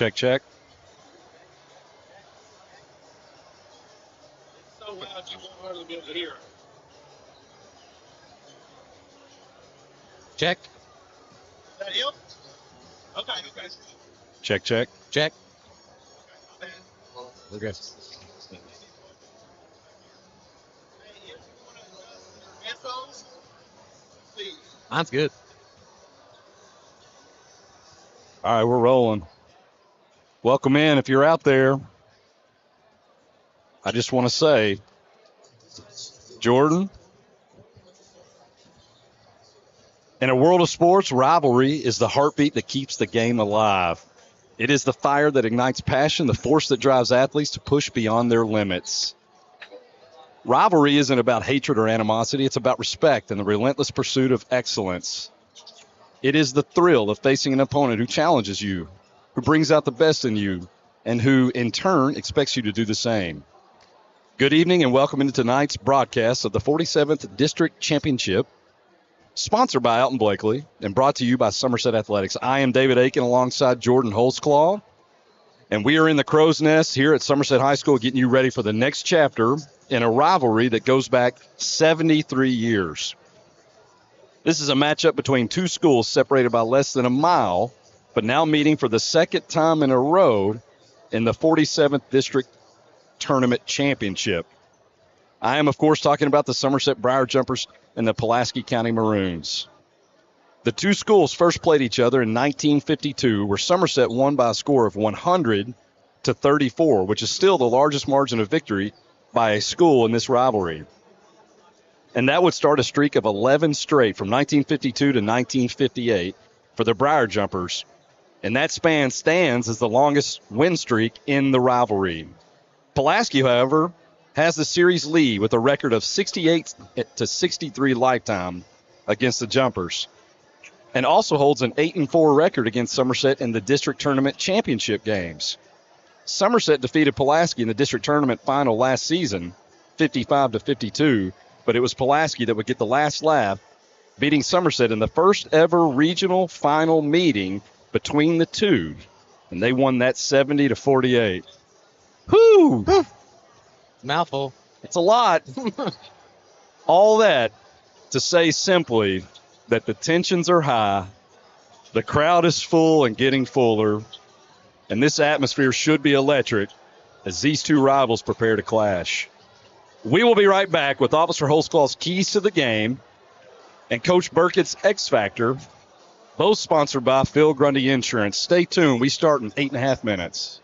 Check, check. So loud you won't hardly be able to hear. Check. Is that him? Okay. Check, check. Check. We're good. Hey, if you want to adjust your headphones, please. Mine's good. All right, we're rolling. Welcome in. If you're out there, I just want to say, Jordan, in a world of sports, rivalry is the heartbeat that keeps the game alive. It is the fire that ignites passion, the force that drives athletes to push beyond their limits. Rivalry isn't about hatred or animosity. It's about respect and the relentless pursuit of excellence. It is the thrill of facing an opponent who challenges you, who brings out the best in you, and who, in turn, expects you to do the same. Good evening and welcome into tonight's broadcast of the 47th District Championship, sponsored by Alton Blakley and brought to you by Somerset Athletics. I am David Aiken alongside Jordan Holzclaw, and we are in the Crow's Nest here at Somerset High School getting you ready for the next chapter in a rivalry that goes back 73 years. This is a matchup between two schools separated by less than a mile, but now meeting for the second time in a row in the 47th District Tournament Championship. I am, of course, talking about the Somerset Briar Jumpers and the Pulaski County Maroons. The two schools first played each other in 1952, where Somerset won by a score of 100-34, which is still the largest margin of victory by a school in this rivalry. And that would start a streak of 11 straight from 1952 to 1958 for the Briar Jumpers. And that span stands as the longest win streak in the rivalry. Pulaski, however, has the series lead with a record of 68-63 lifetime against the Jumpers, and also holds an 8-4 record against Somerset in the district tournament championship games. Somerset defeated Pulaski in the district tournament final last season, 55-52, but it was Pulaski that would get the last laugh, beating Somerset in the first ever regional final meeting between the two, and they won that 70-48. Whew! Mouthful. It's a lot. All that to say simply that the tensions are high, the crowd is full and getting fuller, and this atmosphere should be electric as these two rivals prepare to clash. We will be right back with Officer Holzclaw's Keys to the Game and Coach Burkett's X Factor, both sponsored by Phil Grundy Insurance. Stay tuned. We start in 8.5 minutes.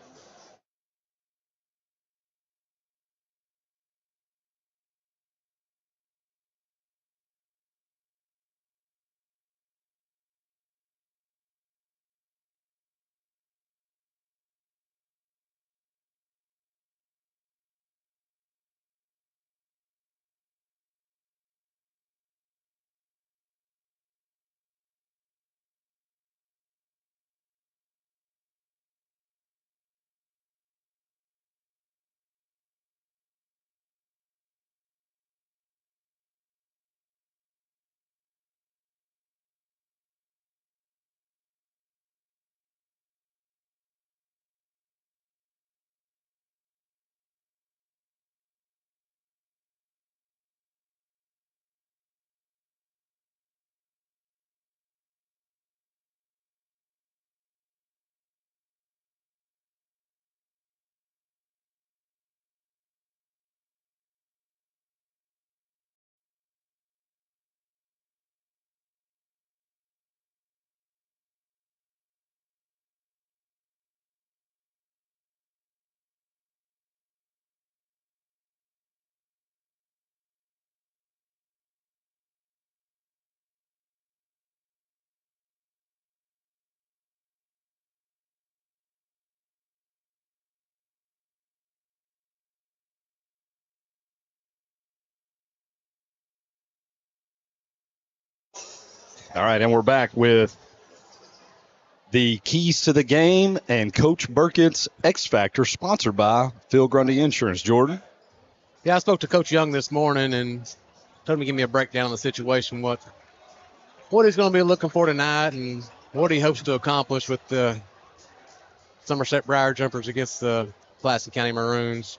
All right, and we're back with the Keys to the Game and Coach Burkett's X Factor, sponsored by Phil Grundy Insurance. Jordan? Yeah, I spoke to Coach Young this morning and told him to give me a breakdown of the situation, what he's going to be looking for tonight and what he hopes to accomplish with the Somerset Briar Jumpers against the Pulaski County Maroons.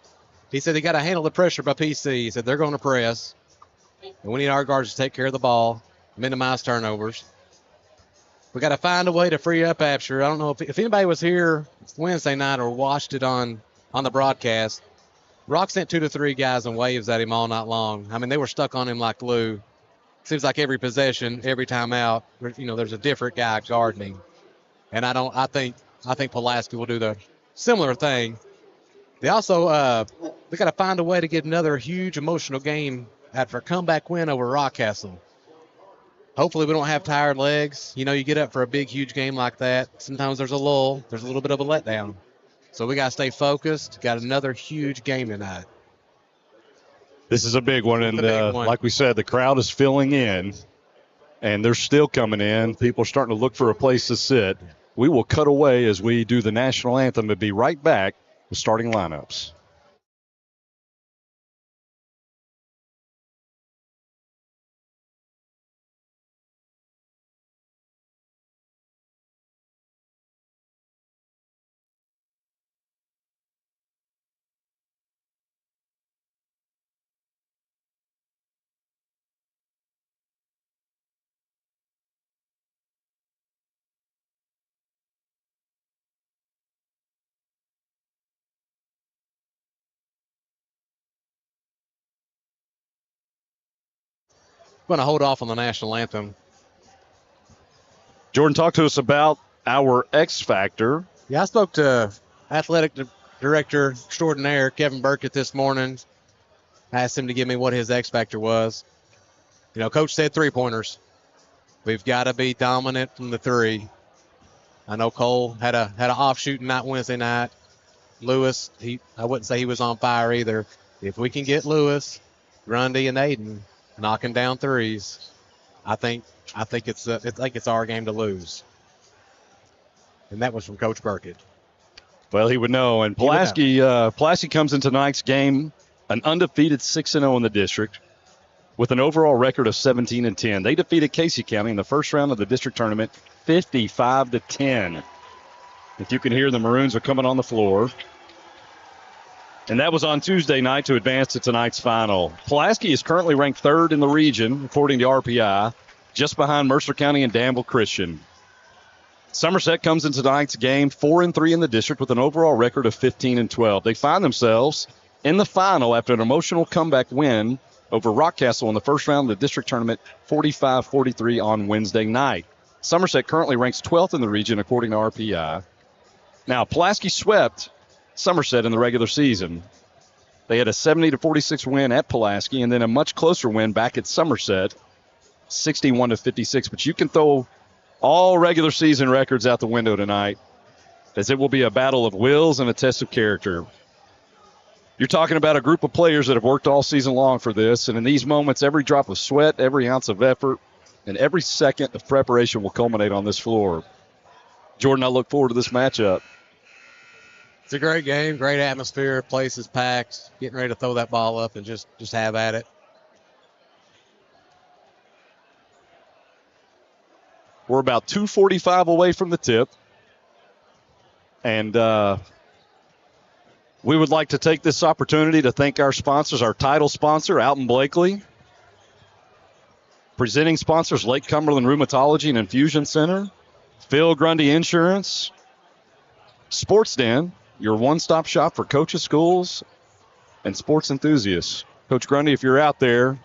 He said they got to handle the pressure by PC. He said they're going to press, and we need our guards to take care of the ball, minimize turnovers. We got to find a way to free up Absher. I don't know if anybody was here Wednesday night or watched it on the broadcast. Rock sent 2 to 3 guys and waves at him all night long. I mean, they were stuck on him like glue. Seems like every possession, every time out, there's a different guy guarding him. And I think Pulaski will do the similar thing. They also we got to find a way to get another huge emotional game after a comeback win over Rockcastle. Hopefully we don't have tired legs. You get up for a big, huge game like that. Sometimes there's a lull. There's a little bit of a letdown. So we got to stay focused. Got another huge game tonight. This is a big one, and one. like we said, the crowd is filling in, and they're still coming in. People are starting to look for a place to sit. We will cut away as we do the national anthem and be right back with starting lineups. I'm going to hold off on the national anthem. Jordan, talk to us about our X Factor. Yeah, I spoke to athletic director extraordinaire Kevin Burkett this morning. I asked him to give me what his X factor was. Coach said 3-pointers. We've got to be dominant from the 3. I know Cole had an off shooting night Wednesday night. Lewis, I wouldn't say he was on fire either. If we can get Lewis, Grundy, and Aiden knocking down 3s, I think it's our game to lose. And that was from Coach Burkett. Well, he would know. And Pulaski comes into tonight's game an undefeated 6-0 in the district with an overall record of 17-10. They defeated Casey County in the first round of the district tournament 55-10. If you can hear, the Maroons are coming on the floor. And that was on Tuesday night to advance to tonight's final. Pulaski is currently ranked 3rd in the region, according to RPI, just behind Mercer County and Danville Christian. Somerset comes into tonight's game 4-3 in the district with an overall record of 15-12. They find themselves in the final after an emotional comeback win over Rockcastle in the first round of the district tournament, 45-43 on Wednesday night. Somerset currently ranks 12th in the region, according to RPI. Now, Pulaski swept Somerset in the regular season. They had a 70-46 win at Pulaski and then a much closer win back at Somerset, 61-56. But you can throw all regular season records out the window tonight, as it will be a battle of wills and a test of character. You're talking about a group of players that have worked all season long for this, and in these moments, every drop of sweat, every ounce of effort, and every second of preparation will culminate on this floor. Jordan, I look forward to this matchup. It's a great game, great atmosphere, place is packed, getting ready to throw that ball up and just have at it. We're about 2:45 away from the tip. And we would like to take this opportunity to thank our sponsors, our title sponsor, Alton Blakley. Presenting sponsors, Lake Cumberland Rheumatology and Infusion Center, Phil Grundy Insurance, Sports Den, your one-stop shop for coaches, schools, and sports enthusiasts. Coach Grundy, if you're out there,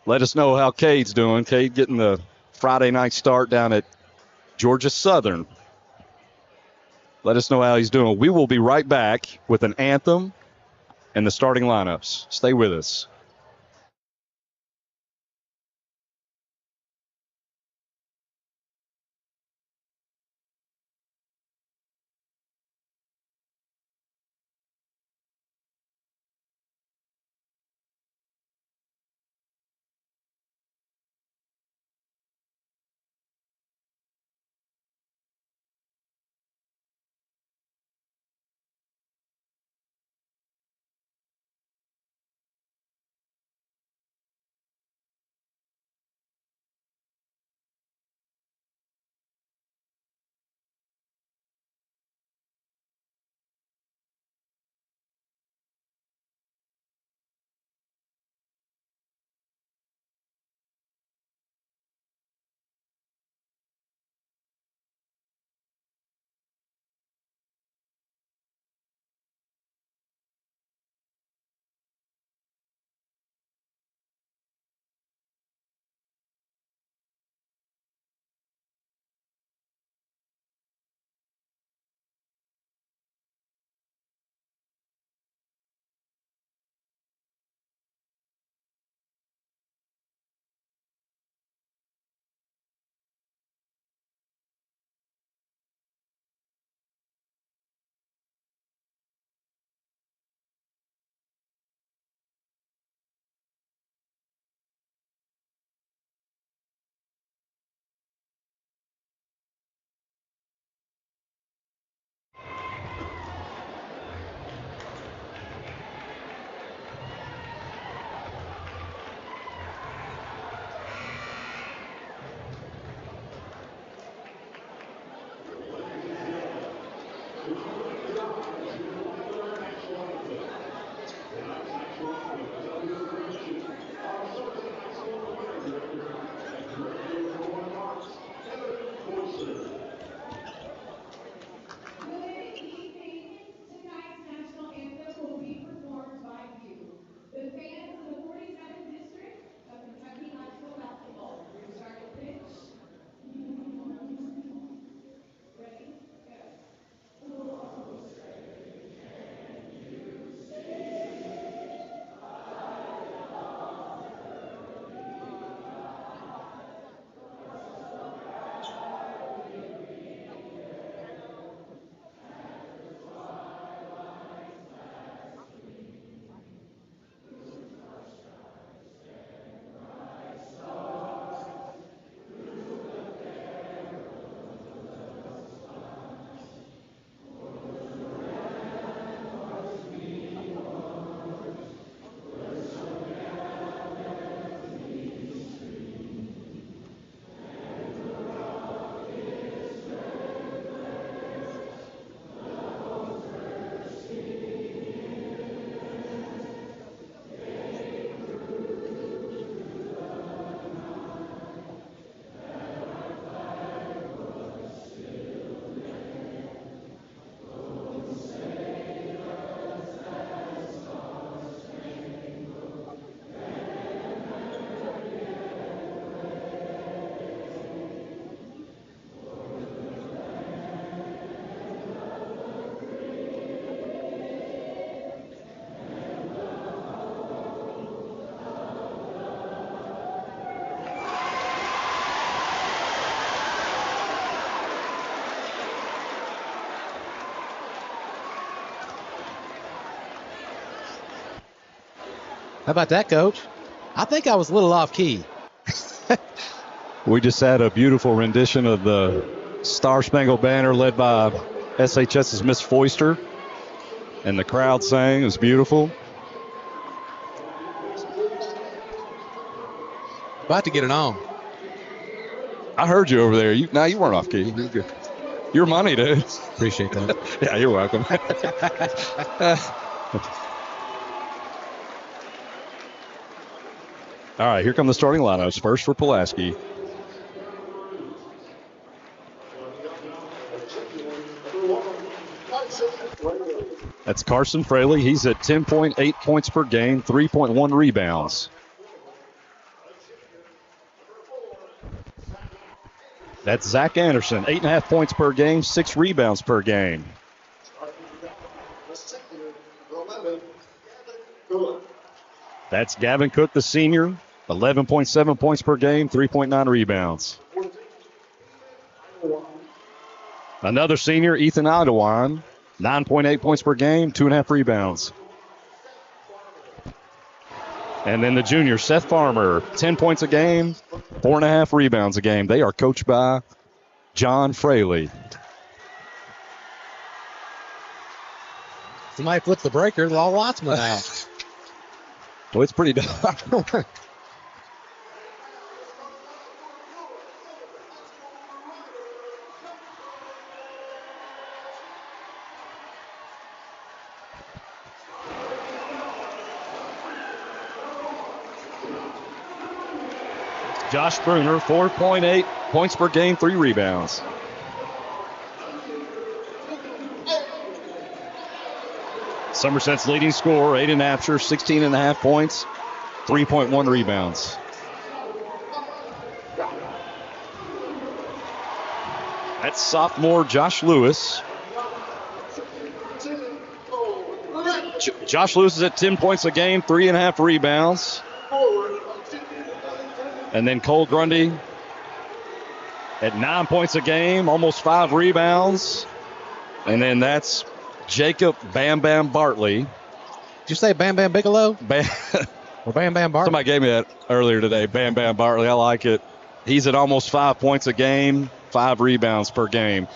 let us know how Cade's doing. Cade getting the Friday night start down at Georgia Southern. Let us know how he's doing. We will be right back with an anthem and the starting lineups. Stay with us. How about that, Coach? I think I was a little off key. We just had a beautiful rendition of the Star Spangled Banner led by SHS's Miss Foister. And the crowd sang. It was beautiful. About to get it on. I heard you over there. You weren't off key. You're good. Your money, dude. Appreciate that. Yeah, you're welcome. All right, here come the starting lineups. First for Pulaski. That's Carson Fraley. He's at 10.8 points per game, 3.1 rebounds. That's Zach Anderson, 8.5 points per game, 6 rebounds per game. That's Gavin Cook, the senior, 11.7 points per game, 3.9 rebounds. Another senior, Ethan Aldewan, 9.8 points per game, 2.5 rebounds. And then the junior, Seth Farmer, 10 points a game, 4.5 rebounds a game. They are coached by John Fraley. Somebody flipped the breaker. The all lights went out. Well, it's pretty dark. Josh Bruner, 4.8 points per game, 3 rebounds. Somerset's leading scorer, Aiden Apsher, 16.5 points, 3.1 rebounds. That's sophomore Josh Lewis. Josh Lewis is at 10 points a game, 3.5 rebounds. And then Cole Grundy at 9 points a game, almost 5 rebounds. And then that's Jacob Bam Bam Bartley. Did you say Bam Bam Bigelow? Or Bam Bam Bartley? Somebody gave me that earlier today, Bam Bam Bartley. I like it. He's at almost 5 points a game, 5 rebounds per game.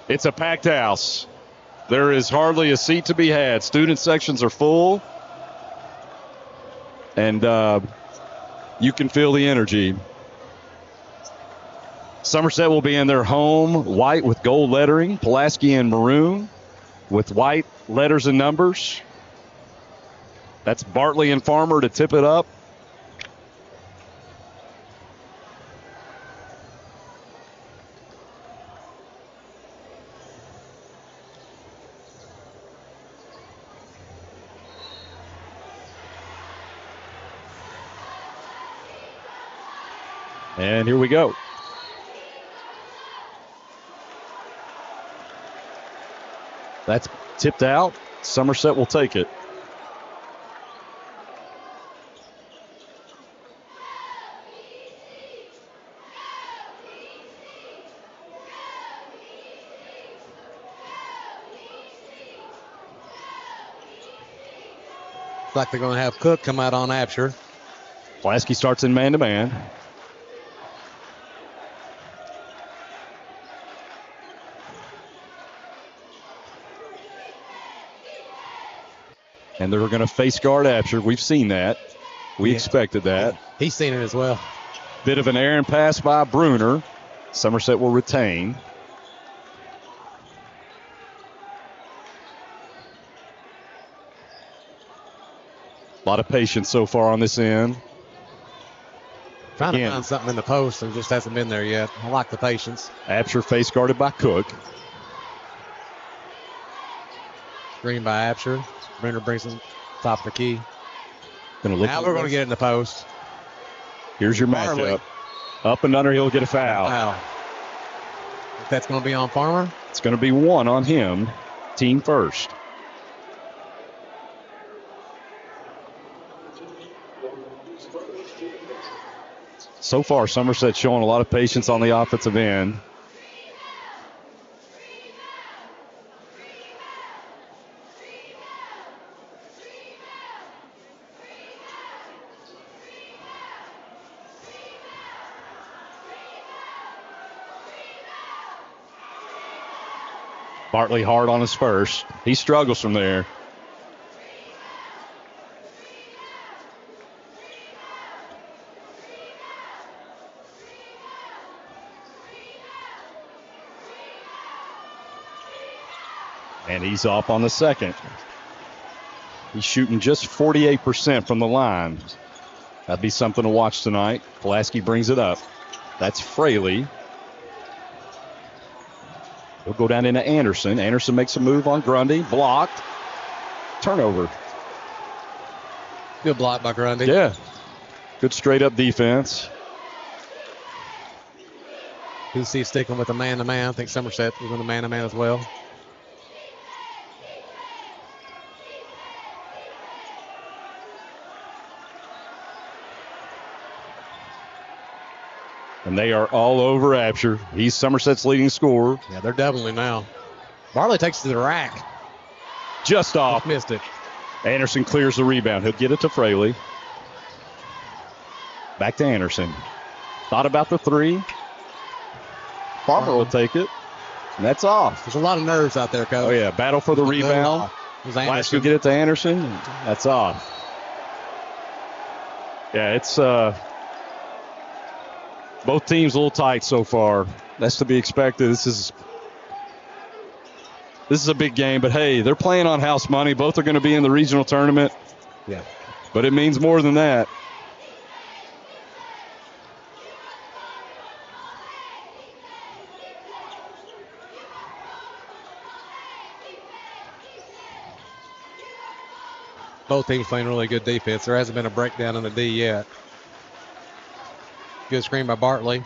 It's a packed house. There is hardly a seat to be had. Student sections are full. And you can feel the energy. Somerset will be in their home white with gold lettering. Pulaski in maroon with white letters and numbers. That's Bartley and Farmer to tip it up. And here we go. That's tipped out. Somerset will take it. Looks like they're going to have Cook come out on Apsher. Pulaski starts in man-to-man. And they're going to face guard Apsher. We've seen that. We expected that. He's seen it as well. Bit of an errant pass by Bruner. Somerset will retain. A lot of patience so far on this end. Trying to find something in the post and just hasn't been there yet. I like the patience. Apsher face guarded by Cook. Screen by Apsher. Bruner brings him top of the key. Now we're going to get it in the post. Here's your Farley. matchup. Up and under, he'll get a foul. Wow. That's going to be on Farmer. It's going to be 1 on him. Team first. So far, Somerset showing a lot of patience on the offensive end. Bartley hard on his first. He struggles from there. And he's off on the second. He's shooting just 48% from the line. That'd be something to watch tonight. Pulaski brings it up. That's Fraley. He'll go down into Anderson. Anderson makes a move on Grundy. Blocked. Turnover. Good block by Grundy. Yeah. Good straight-up defense. PC sticking with the man-to-man. I think Somerset was in the man-to-man as well. And they are all over Absher. He's Somerset's leading scorer. Yeah, they're doubling now. Bartley takes it to the rack. Just off. Missed it. Anderson clears the rebound. He'll get it to Fraley. Back to Anderson. Thought about the three. Farmer will take it. And that's off. There's a lot of nerves out there, Coach. Oh, yeah. Battle for the rebound. Pulaski will get it to Anderson. That's off. Yeah, it's both teams a little tight so far. That's to be expected. This is a big game, but hey, they're playing on house money. Both are going to be in the regional tournament. Yeah. But it means more than that. Both teams playing really good defense. There hasn't been a breakdown in the D yet. Good screen by Bartley.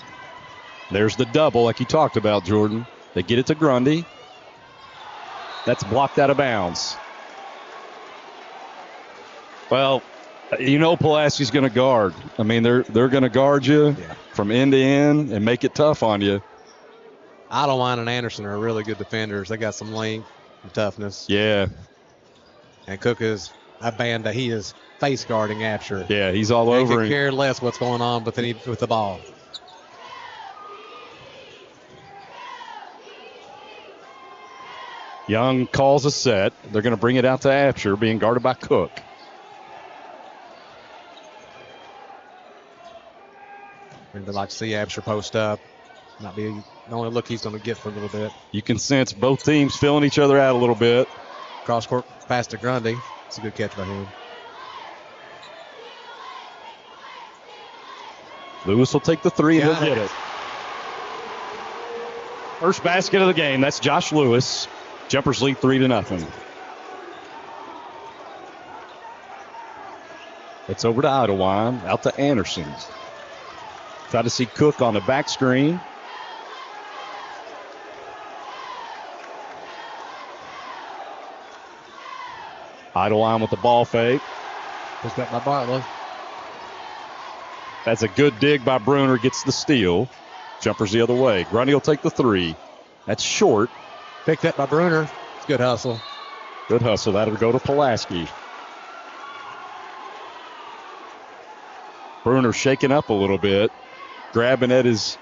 There's the double like you talked about, Jordan. They get it to Grundy. That's blocked out of bounds. Well, you know Pulaski's going to guard. I mean, they're going to guard you from end to end and make it tough on you. Alton and Anderson are really good defenders. They got some length and toughness. Yeah. And Cook is a band that he is face guarding Absher. Yeah, he's all over him. him. Care less what's going on with the ball. Young calls a set. They're going to bring it out to Absher, being guarded by Cook. We'd like to see Absher post up. Not be the only look he's going to get for a little bit. You can sense both teams filling each other out a little bit. Cross court pass to Grundy. It's a good catch by him. Lewis will take the three and he'll get it. First basket of the game. That's Josh Lewis. Jumpers lead 3-0. It's over to Idlewild. Out to Anderson. Try to see Cook on the back screen. Idlewild with the ball fake. Just got by Bartley. That's a good dig by Bruner. Gets the steal. Jumpers the other way. Grundy will take the three. That's short. Picked up by Bruner. It's good hustle. Good hustle. That'll go to Pulaski. Bruner shaking up a little bit. Grabbing at his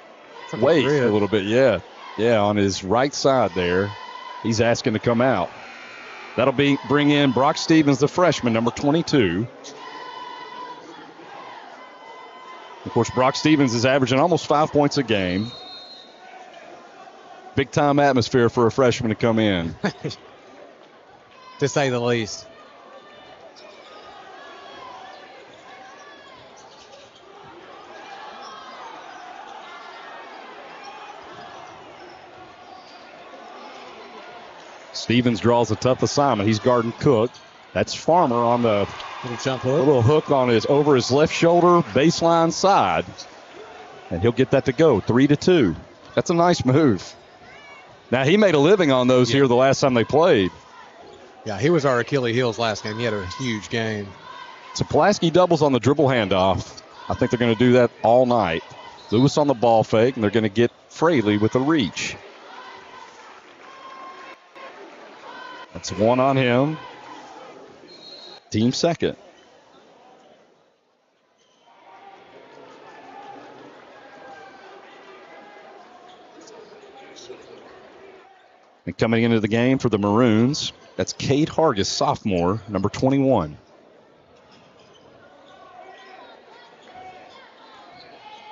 waist a little bit. Yeah. Yeah, on his right side there. He's asking to come out. That'll bring in Brock Stevens, the freshman, number 22. Of course, Brock Stevens is averaging almost 5 points a game. Big time atmosphere for a freshman to come in. To say the least. Stevens draws a tough assignment. He's guarding Cook. That's Farmer on the little jump hook. Little hook on over his left shoulder baseline side. And he'll get that to go. 3-2. That's a nice move. Now, he made a living on those here the last time they played. Yeah, he was our Achilles heels last game. He had a huge game. So Pulaski doubles on the dribble handoff. I think they're going to do that all night. Lewis on the ball fake, and they're going to get Fraley with a reach. That's one on him. Team second. And coming into the game for the Maroons, that's Cade Hargis, sophomore, number 21.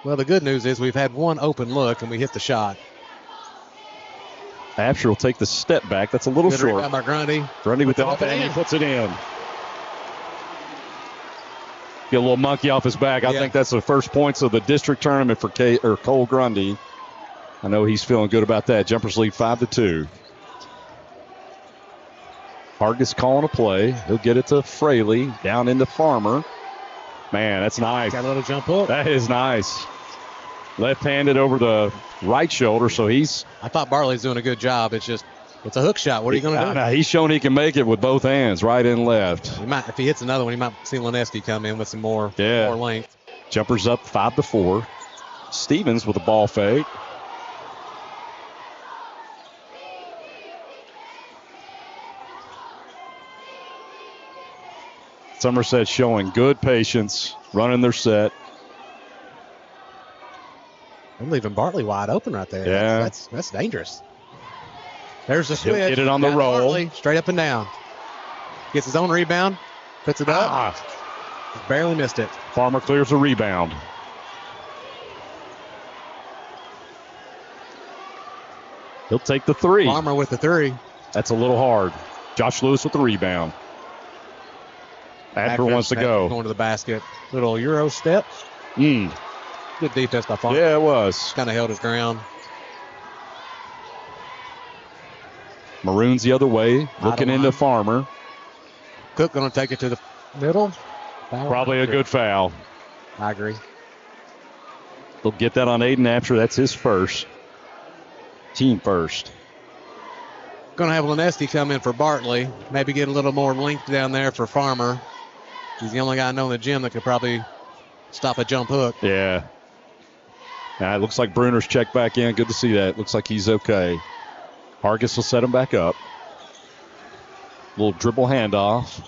Well, the good news is we've had one open look, and we hit the shot. Absher will take the step back. That's a little Good short. rebound by Grundy. Grundy with the Puts it offense, and he in. puts it in. Get a little monkey off his back. I think that's the first points of the district tournament for Cole Grundy. I know he's feeling good about that. Jumpers lead 5-2. Hargis calling a play. He'll get it to Fraley. Down into Farmer. Man, that's nice. Got a little jump hook. That is nice. Left-handed over the right shoulder, so he's... I thought Bartley's doing a good job. It's a hook shot. What are you going to do? He's shown he can make it with both hands, right and left. He might, if he hits another one, he might see Lineski come in with some more length. Jumpers up 5-4. Stevens with a ball fake. Somerset showing good patience, running their set. I'm leaving Bartley wide open right there. Yeah. That's dangerous. There's the He'll switch. get it on the roll. Bartley, straight up and down. Gets his own rebound. Puts it up. Barely missed it. Farmer clears the rebound. He'll take the three. Farmer with the three. That's a little hard. Josh Lewis with the rebound. Adler wants to go. Going to the basket. Little Euro step. Good defense by Farmer. Yeah, it was. Kind of held his ground. Maroons the other way. Looking into Farmer. Cook going to take it to the middle. Foul. Probably a good foul. I agree. They'll get that on Aiden Absher. That's his first. Team first. Going to have Lineski come in for Bartley. Maybe get a little more length down there for Farmer. He's the only guy I know in the gym that could probably stop a jump hook. Yeah. Now it looks like Bruner's checked back in. Good to see that. Looks like he's okay. Hargis will set him back up. Little dribble handoff.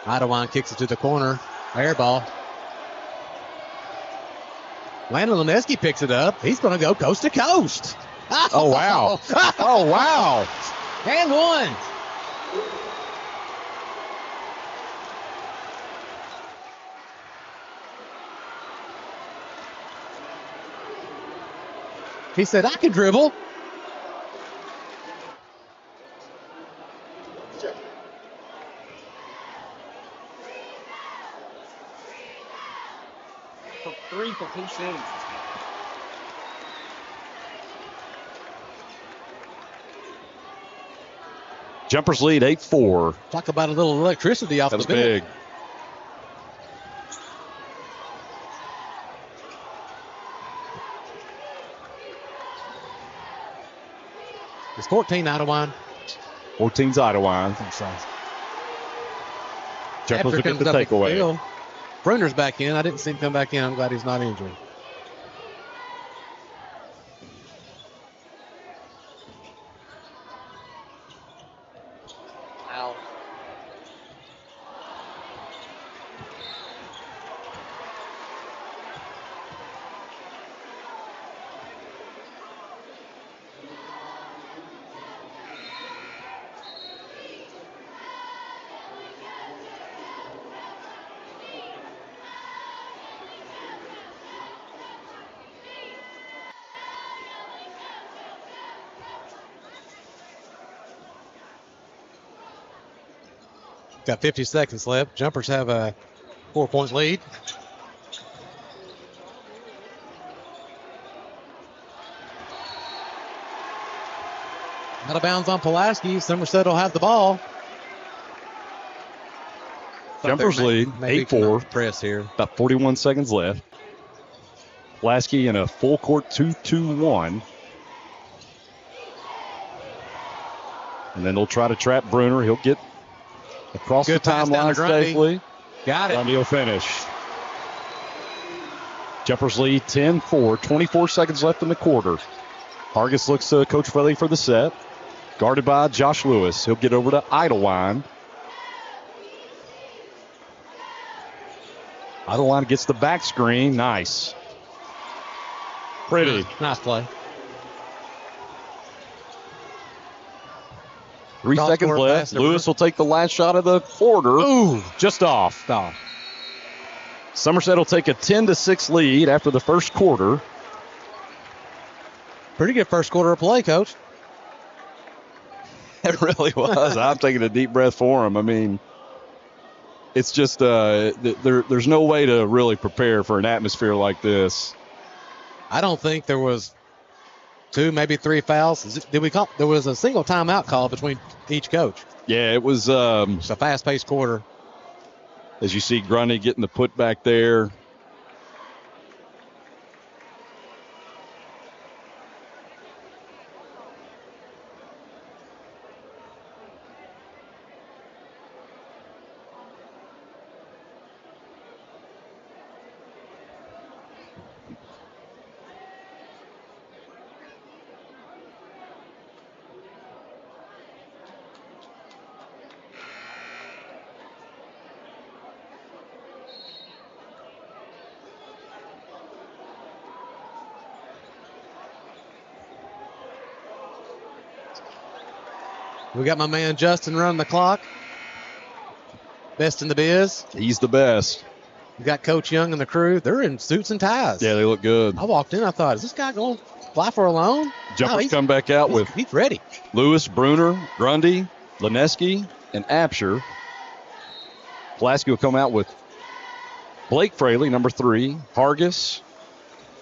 Idawine kicks it to the corner. Air ball. Landon Lineski picks it up. He's going to go coast to coast. Oh, wow. Oh, wow. And one. He said, I can dribble. For 3 for 2 shoots. Jumpers lead 8-4. Talk about a little electricity off That was the bench. big. It's 14 Idawine. 14's Idawine. Jumpers will get the takeaway. Bruner's back in. I didn't see him come back in. I'm glad he's not injured. Out. Got 50 seconds left. Jumpers have a 4-point lead. Out of bounds on Pulaski. Somerset will have the ball. Jumpers lead 8-4. Press here. About 41 seconds left. Pulaski in a full court 2-2-1. And then they'll try to trap Bruner. He'll get across Good the pass down timeline to Grundy. safely. Got it. Grundy will finish. Jumpers lead 10-4. 24 seconds left in the quarter. Hargis looks to Coach Fraley for the set. Guarded by Josh Lewis. He'll get over to Idawine. Idawine gets the back screen. Nice. Pretty. Nice play. 3 Cross seconds court left. pass to Lewis will take the last shot of the quarter. Ooh. Just off. Somerset will take a 10-6 lead after the first quarter. Pretty good first quarter of play, Coach. It really was. I'm taking a deep breath for him. I mean, it's just there's no way to really prepare for an atmosphere like this. I don't think there was 2, maybe 3 fouls. Did we call? There was a single timeout call between each coach. Yeah, it was. It's a fast-paced quarter. As you see Grundy getting the putback there. We got my man Justin running the clock. Best in the biz. He's the best. We got Coach Young and the crew. They're in suits and ties. Yeah, they look good. I walked in, I thought, is this guy going to fly for a loan? Jumpers come back out with he's ready. Lewis, Bruner, Grundy, Lineski, and Absher. Pulaski will come out with Blake Fraley, number 3, Hargis,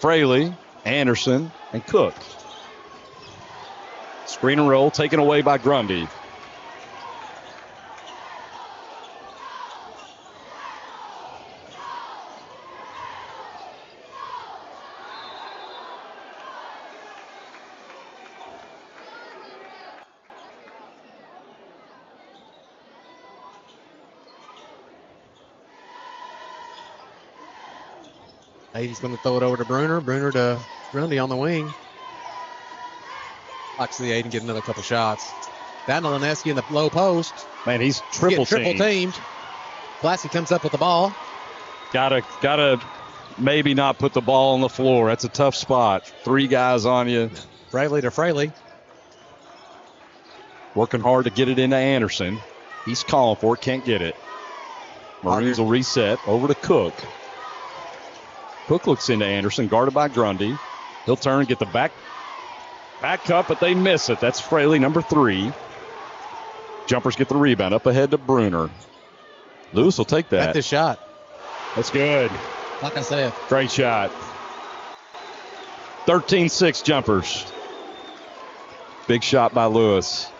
Fraley, Anderson, and Cook. Screen and roll taken away by Grundy. He's going to throw it over to Bruner. Bruner to Grundy on the wing. Like to see Aiden get another couple shots. Down to Lineski in the low post. Man, he's triple teamed. Pulaski comes up with the ball. Gotta maybe not put the ball on the floor. That's a tough spot. 3 guys on you. Fraley to Fraley. Working hard to get it into Anderson. He's calling for it, can't get it. Marines will reset over to Cook. Cook looks into Anderson, guarded by Grundy. He'll turn and get the back cut, but they miss it. That's Fraley, number 3. Jumpers get the rebound up ahead to Bruner. Lewis will take that. Got this shot. That's good. Like I said. Great shot. 13-6 Jumpers. Big shot by Lewis.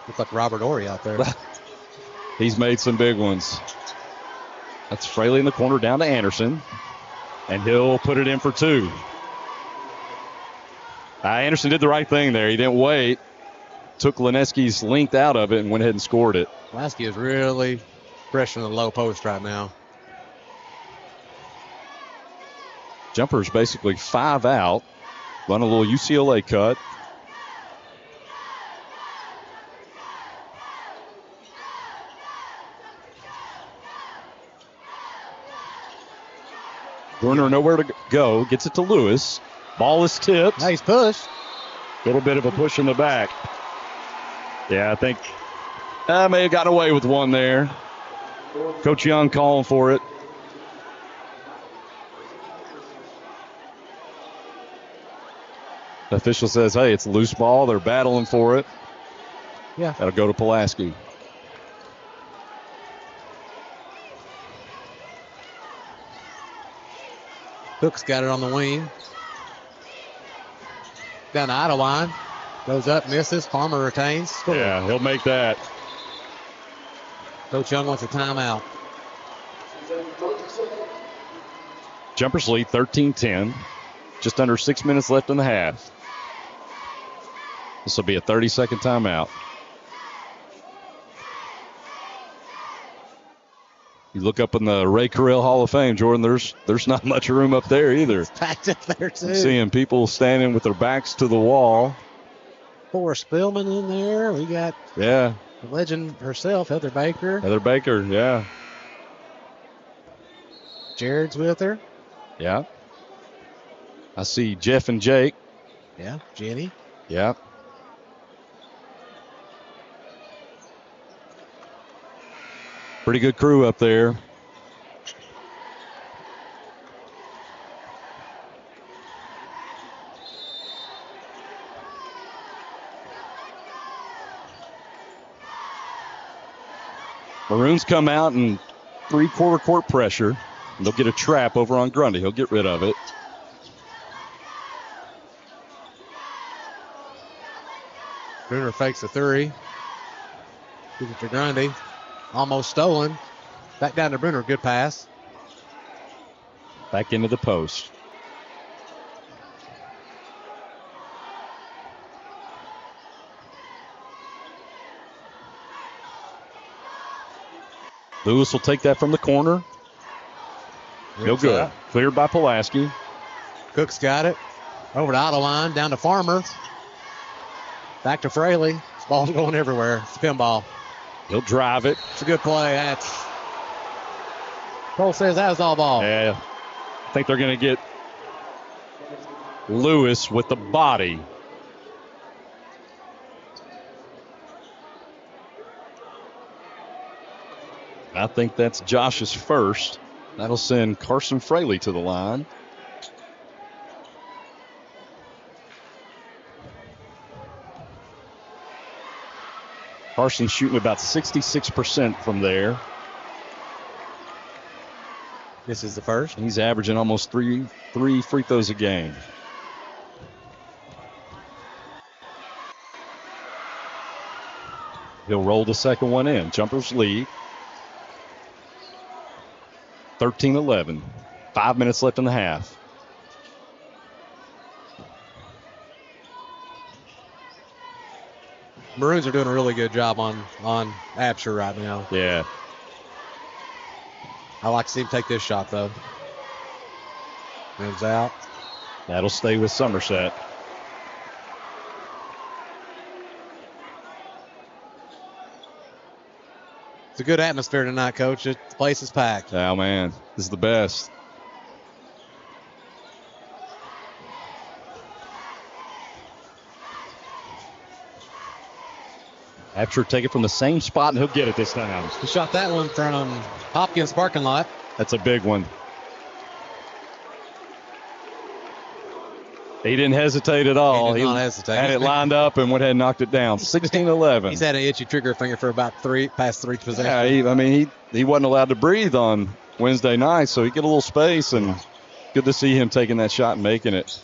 Looks like Robert Ory out there. He's made some big ones. That's Fraley in the corner down to Anderson. And he'll put it in for 2. Anderson did the right thing there. He didn't wait. Took Lineski's length out of it and went ahead and scored it. Pulaski is really pressuring the low post right now. Jumpers basically 5 out. Run a little UCLA cut. Bruner nowhere to go. Gets it to Lewis. Ball is tipped. Nice push. A little bit of a push in the back. Yeah, I think I may have gotten away with one there. Coach Young calling for it. The official says, hey, it's a loose ball. They're battling for it. Yeah. That'll go to Pulaski. Cook's got it on the wing. Down to Idleline. Goes up, misses. Palmer retains. Score. Yeah, he'll make that. Coach Young wants a timeout. Jumpers lead 13-10. Just under 6 minutes left in the half. This will be a 30-second timeout. You look up in the Ray Carell Hall of Fame, Jordan, there's not much room up there either. It's packed up there, too. I'm seeing people standing with their backs to the wall. Forrest Spillman in there. We got the legend herself, Heather Baker. Heather Baker, yeah. Jared's with her. Yeah. I see Jeff and Jake. Yeah, Jenny. Yeah. Pretty good crew up there. Maroons come out and three-quarter court pressure. They'll get a trap over on Grundy. He'll get rid of it. Bruner fakes a three. Gives it to Grundy. Almost stolen. Back down to Bruner. Good pass. Back into the post. Lewis will take that from the corner. No good. Cleared by Pulaski. Cook's got it. Over to Alton, down to Farmer. Back to Fraley. This ball's going everywhere. It's a pinball. He'll drive it. It's a good play. Cole says that's all ball. Yeah. I think they're going to get Lewis with the body. I think that's Josh's first. That'll send Carson Fraley to the line. Carson shooting about 66% from there. This is the first. He's averaging almost three free throws a game. He'll roll the second one in. Jumpers lead. 13-11. 5 minutes left in the half. Maroons are doing a really good job on Absher right now. Yeah. I like to see him take this shot, though. Moves out. That'll stay with Somerset. It's a good atmosphere tonight, Coach. The place is packed. Oh, man. This is the best. Absher take it from the same spot, and he'll get it this time. He shot that one from Hopkins parking lot. That's a big one. He didn't hesitate at all. He did not hesitate. Had it lined up and went ahead and knocked it down. 16-11. He's had an itchy trigger finger for about past three possessions. Yeah, he wasn't allowed to breathe on Wednesday night, so he get a little space, and good to see him taking that shot and making it.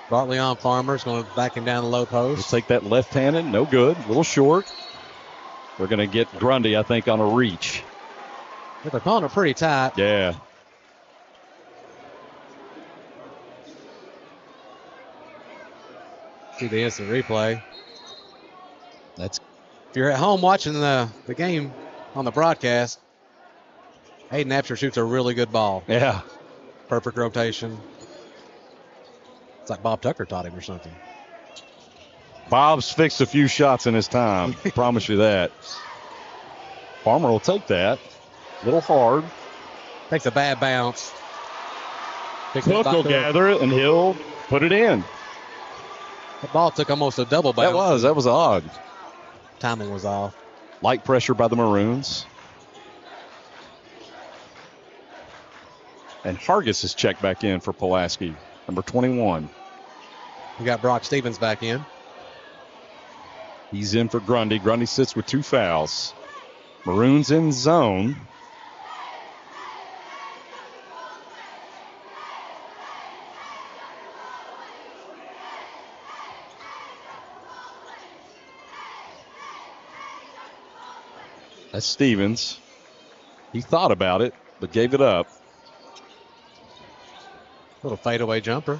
Bartley on Farmer's going to back him down the low post. He'll take that left-handed, no good, a little short. They're going to get Grundy, I think, on a reach. But they're calling it pretty tight. Yeah. See the instant replay. That's if you're at home watching the game on the broadcast, Hayden Absher shoots a really good ball. Yeah. Perfect rotation. It's like Bob Tucker taught him or something. Bob's fixed a few shots in his time. Promise you that. Farmer will take that. A little hard. Takes a bad bounce. Cook will gather it, and he'll put it in. The ball took almost a double bounce. That was odd. Timing was off. Light pressure by the Maroons. And Hargis is checked back in for Pulaski, number 21. We got Brock Stevens back in. He's in for Grundy. Grundy sits with 2 fouls. Maroons in zone. That's Stevens. He thought about it, but gave it up. Little fadeaway jumper.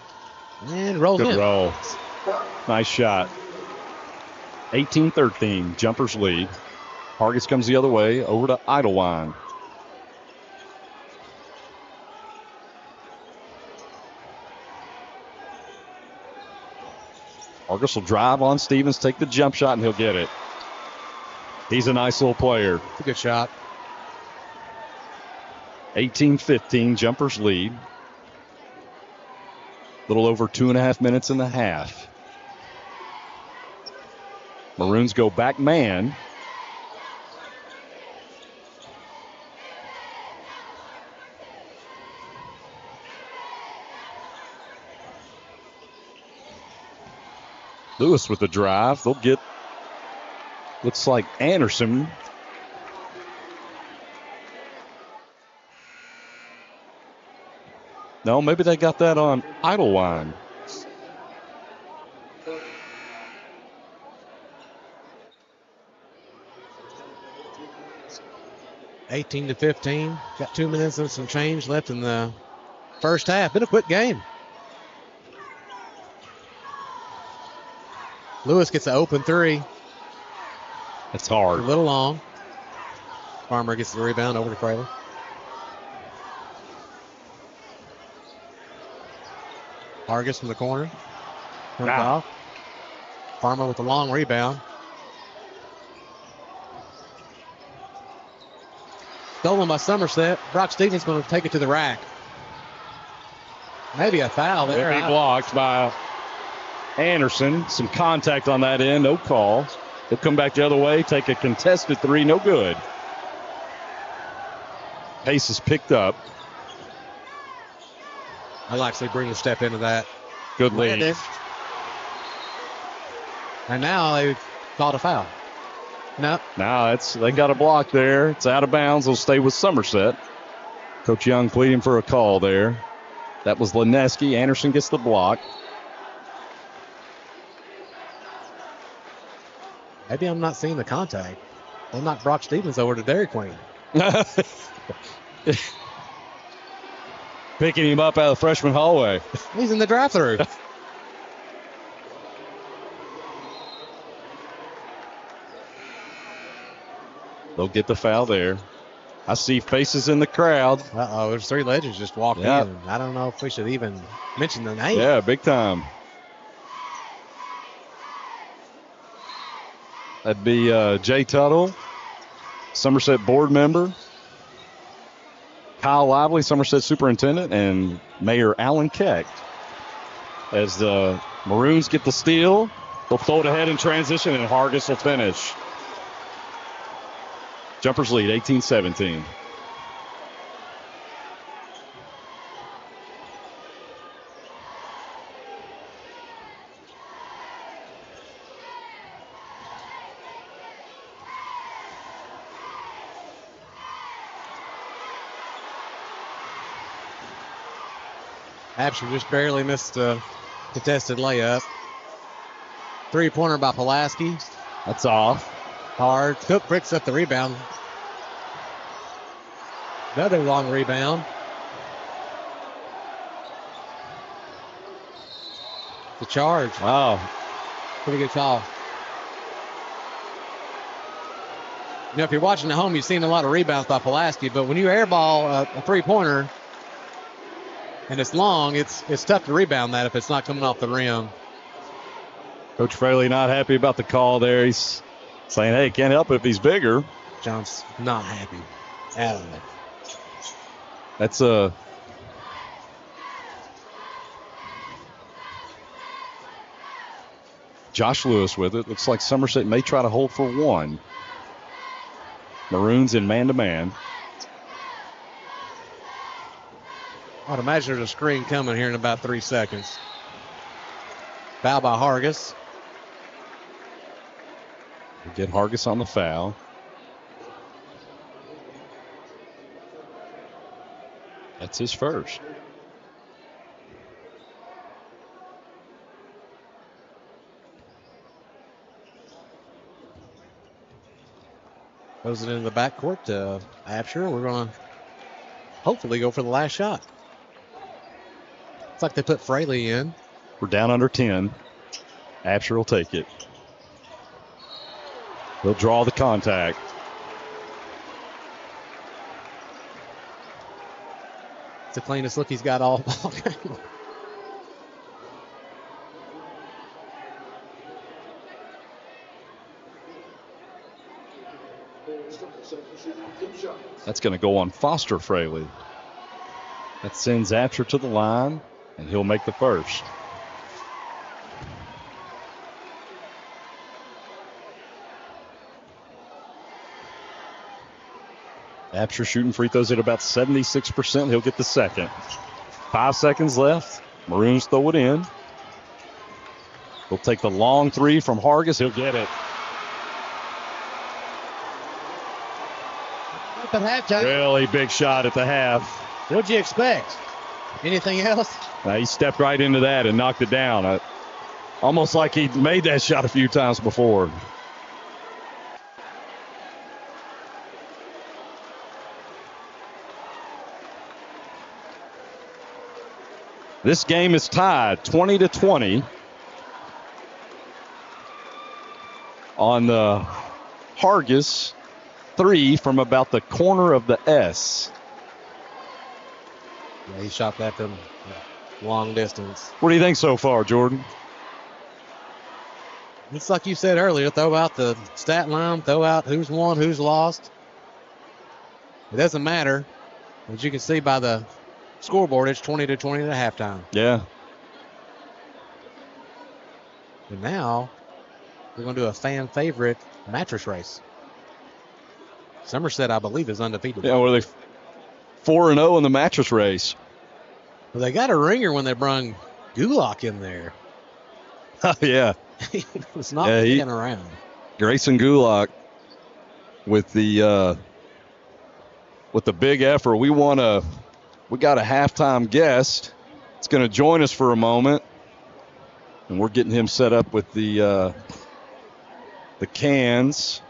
And rolls Good in. roll. Nice shot. 18-13, Jumpers lead. Hargis comes the other way, over to Idlewine. Hargis will drive on Stevens, take the jump shot, and he'll get it. He's a nice little player. It's a good shot. 18-15, Jumpers lead. Little over 2.5 minutes in the half. Maroons go back man. Lewis with the drive. They'll get, looks like Anderson. No, maybe they got that on Idlewind. (18-15). Got 2 minutes and some change left in the first half. Been a quick game. Lewis gets an open three. That's A hard. little long. Farmer gets the rebound over to Fraley. Hargis from the corner. Comes Wow. off. Farmer with the long rebound. Stolen by Somerset. Brock Stevens going to take it to the rack. Maybe a foul there. Very blocked by Anderson. Some contact on that end. No call. He'll come back the other way. Take a contested three. No good. Pace is picked up. I'll actually bring a step into that. Good lead. And now they called a foul. No. Now they got a block there. It's out of bounds. They'll stay with Somerset. Coach Young pleading for a call there. That was Lineski. Anderson gets the block. Maybe I'm not seeing the contact. They knocked Brock Stevens over to Dairy Queen. Picking him up out of the freshman hallway. He's in the drive-thru. They'll get the foul there. I see faces in the crowd. Uh-oh, there's 3 legends just walked Yep. in. I don't know if we should even mention the name. Yeah, big time. That'd be Jay Tuttle, Somerset board member, Kyle Lively, Somerset superintendent, and Mayor Alan Keck. As the Maroons get the steal, they'll throw it ahead in transition, and Hargis will finish. Jumpers lead 18-17. Absher just barely missed a contested layup. 3-pointer by Pulaski. That's off. Hard. Cook picks up the rebound. Another long rebound. The charge. Wow. Pretty good call. You know, if you're watching at home, you've seen a lot of rebounds by Pulaski, but when you airball a 3-pointer and it's long, it's tough to rebound that if it's not coming off the rim. Coach Fraley not happy about the call there. He's saying, hey, can't help it if he's bigger. John's not happy at all. That's a Josh Lewis with it. Looks like Somerset may try to hold for one. Maroons in man-to-man. I'd imagine there's a screen coming here in about 3 seconds. Foul by Hargis. We get Hargis on the foul. That's his first. Throws it into the backcourt to Absher. We're going to hopefully go for the last shot. It's like they put Fraley in. We're down under 10. Absher will take it. They'll draw the contact. It's the cleanest look he's got all ball game. That's going to go on Foster Fraley. That sends Absher to the line, and he'll make the first. Absher shooting free throws at about 76%. He'll get the second. 5 seconds left. Maroons throw it in. He'll take the long three from Hargis. He'll get it. Up at halftime. Really big shot at the half. What'd you expect? Anything else? He stepped right into that and knocked it down. Almost like he made that shot a few times before. This game is tied 20-20 on the Hargis three from about the corner of the S. Yeah, he shot that from long distance. What do you think so far, Jordan? It's like you said earlier, throw out the stat line, throw out who's won, who's lost. It doesn't matter. As you can see by the scoreboard, it's 20-20 at halftime. Yeah. And now we're going to do a fan favorite mattress race. Somerset, I believe, is undefeated. Yeah, well, they 4-0 in the mattress race. Well, they got a ringer when they brung Gulak in there. Yeah. He was not Yeah, playing around. Grayson Gulak with the big effort. We got a halftime guest. It's going to join us for a moment, and we're getting him set up with the cans.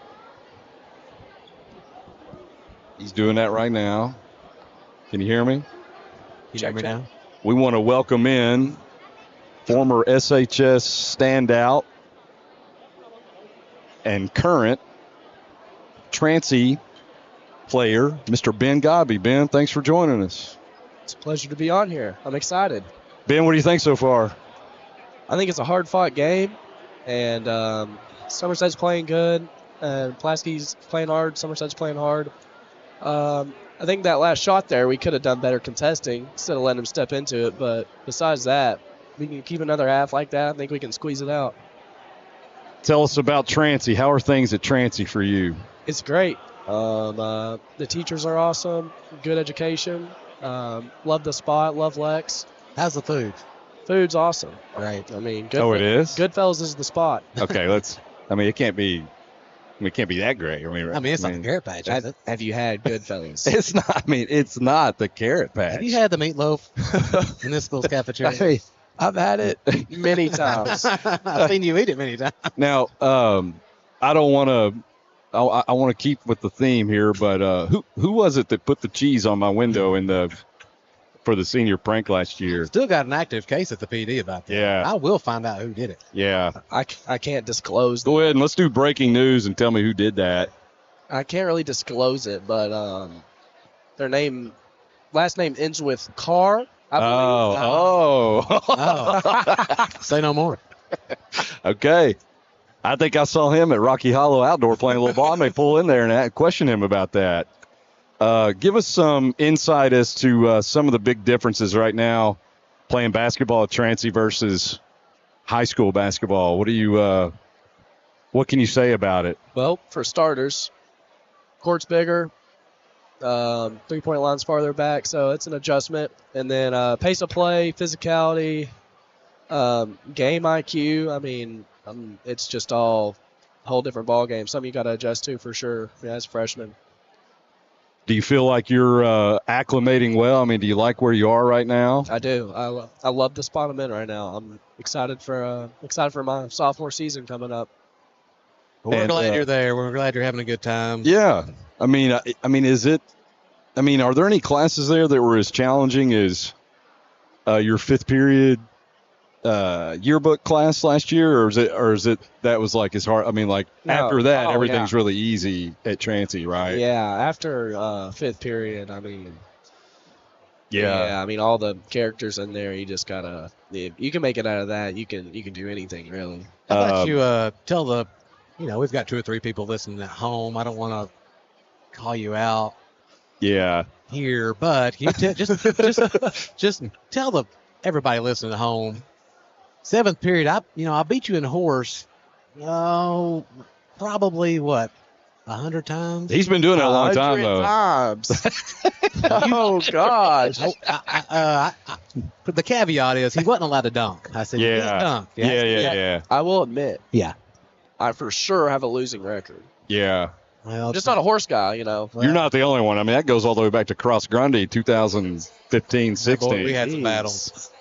He's doing that right now. Can you hear me? You hear me now? We want to welcome in former SHS standout and current Trancy player, Mr. Ben Godby. Ben, thanks for joining us. It's a pleasure to be on here. I'm excited. Ben, what do you think so far? I think it's a hard-fought game, and Somerset's playing good, and Pulaski's playing hard. Somerset's playing hard. I think that last shot there, we could have done better contesting instead of letting him step into it. But besides that, we can keep another half like that. I think we can squeeze it out. Tell us about Trancy. How are things at Trancy for you? It's great. The teachers are awesome. Good education. Love the spot. Love Lex. How's the food? Food's awesome. Right. I mean, It is? Goodfellas is the spot. Okay, it can't be that great. It's like a carrot patch. Is it? Have you had Goodfellas? It's not. It's not the carrot patch. Have you had the meatloaf in this school's cafeteria? Hey, I've had it many times. I've seen you eat it many times. Now, I don't want to. I want to keep with the theme here, but who was it that put the cheese on my window for the senior prank last year? Still got an active case at the PD about that. Yeah. I will find out who did it. Yeah. I can't disclose. Go ahead and let's do breaking news and tell me who did that. I can't really disclose it, but their last name ends with Carr. I believe. Oh. Say no more. Okay. I think I saw him at Rocky Hollow Outdoor playing a little ball. I may pull in there and question him about that. Give us some insight as to some of the big differences right now playing basketball at Trancy versus high school basketball. What can you say about it? Well, for starters, court's bigger, 3-point line's farther back, so it's an adjustment. And then pace of play, physicality, game IQ. I mean, it's just all a whole different ball game. Something you got to adjust to for sure as a freshman. Do you feel like you're acclimating well? I mean, do you like where you are right now? I do. I love the spot I'm in right now. I'm excited for my sophomore season coming up. Well, we're glad you're there. We're glad you're having a good time. Yeah. I mean, are there any classes there that were as challenging as your fifth period yearbook class last year, or is it that was like as hard? I mean, like after that, everything's really easy at Trancy, right? Yeah, after fifth period, I mean, yeah, I mean all the characters in there, you just gotta. If you can make it out of that, you can do anything really. How about you tell we've got 2 or 3 people listening at home. I don't want to call you out. Yeah. Here, but you just tell everybody listening at home. 7th period, I beat you in horse. Oh, probably 100 times. He's been doing it a long time 100 though. Times. Oh gosh. the caveat is he wasn't allowed to dunk. I said, you Yeah. can't dunk. Yeah. I will admit, Yeah. I for sure have a losing record. Yeah. Well, I'm just not a horse guy, You're not the only one. I mean, that goes all the way back to Cross Grundy, 2015, boy, 16. we had some Jeez. battles.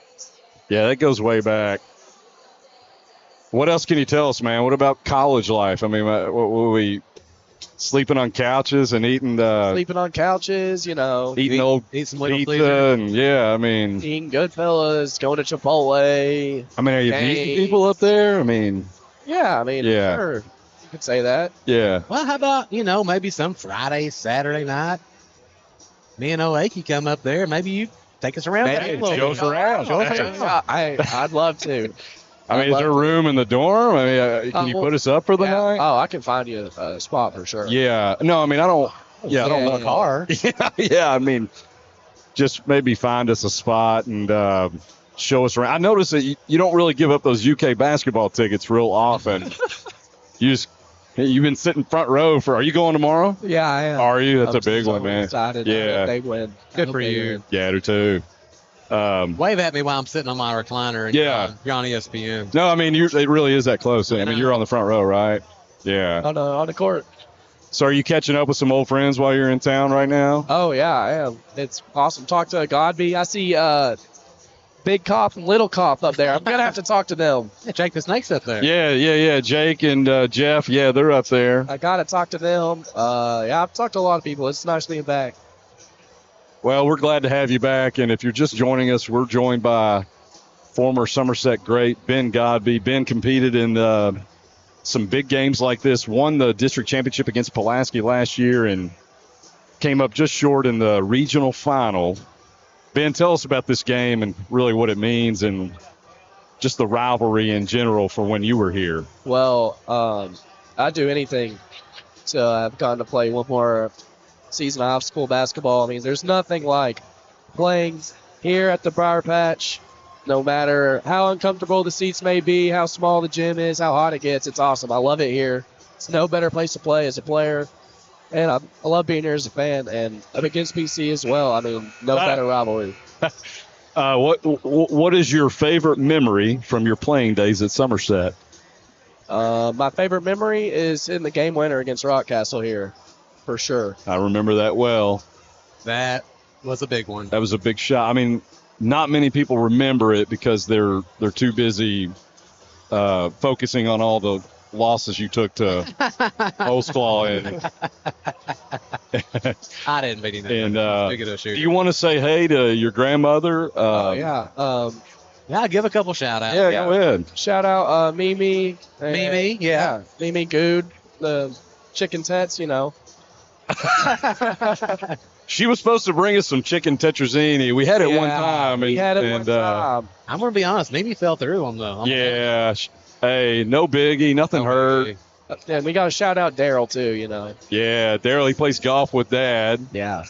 Yeah, that goes way back. What else can you tell us, man? What about college life? I mean, what were we sleeping on couches and eating Sleeping on couches, eating old Eat some Little pizza? Caesar. And yeah, I mean, eating Goodfellas, going to Chipotle. are you Hey. meeting people up there? I mean, Yeah, I mean, Yeah. sure, you could say that. yeah. Well, how about, maybe some Friday, Saturday night? Me and Oakey come up there. Maybe you take us around. Maybe there a little show bit. us around. Show us around. Yeah, I'd love to. I mean, is I'd there love to. room in the dorm? I mean, can you well, put us up for the Yeah. night? Oh, I can find you a spot for sure. Yeah. No, I mean, I don't. Yeah, I don't Get know. in the car. Yeah, I mean, just maybe find us a spot and show us around. I noticed that you don't really give up those UK basketball tickets real often. You've been sitting front row for. Are you going tomorrow? Yeah, I am. Are you? That's I'm a big so one, man. Excited. Yeah. They win. I Good hope for they you. win. Yeah, I do too. Wave at me while I'm sitting on my recliner and Yeah. you're on ESPN. No, I mean, it really is that close. I mean, you're on the front row, right? Yeah. On the court. So are you catching up with some old friends while you're in town right now? Oh yeah, I am. It's awesome. Talk to Godby. I see Big Cop and Little Cop up there. I'm gonna have to talk to them. Yeah, Jake the Snake's up there. Yeah. Jake and Jeff, yeah, they're up there. I gotta talk to them. Yeah, I've talked to a lot of people. It's nice being back. Well, we're glad to have you back. And if you're just joining us, we're joined by former Somerset great Ben Godby. Ben competed in some big games like this, won the district championship against Pulaski last year, and came up just short in the regional final. Ben, tell us about this game and really what it means and just the rivalry in general for when you were here. Well, I'd do anything to have gotten to play one more season of high school basketball. I mean, there's nothing like playing here at the Briar Patch. No matter how uncomfortable the seats may be, how small the gym is, how hot it gets, it's awesome. I love it here. It's no better place to play as a player. And I love being here as a fan. And I'm against PC as well. I mean, no better rivalry. What is your favorite memory from your playing days at Somerset? My favorite memory is in the game winner against Rockcastle here, for sure. I remember that well. That was a big one. That was a big shot. I mean, not many people remember it because they're too busy focusing on all the losses you took to Ostlaw I didn't beat him. and Big of a do shooter. you want to say hey to your grandmother? Yeah. Yeah, I'll give a couple shout outs. Yeah, go ahead. Shout out Mimi. Mimi, yeah. Mimi Good, the chicken tets, She was supposed to bring us some chicken tetrazzini. We had it one Yeah, time. we had it one time. I'm going to be honest. Mimi fell through on the. Yeah. Hey, no biggie. Nothing hurt. And we got to shout out Daryl, too, Yeah, Daryl, he plays golf with Dad. Yeah.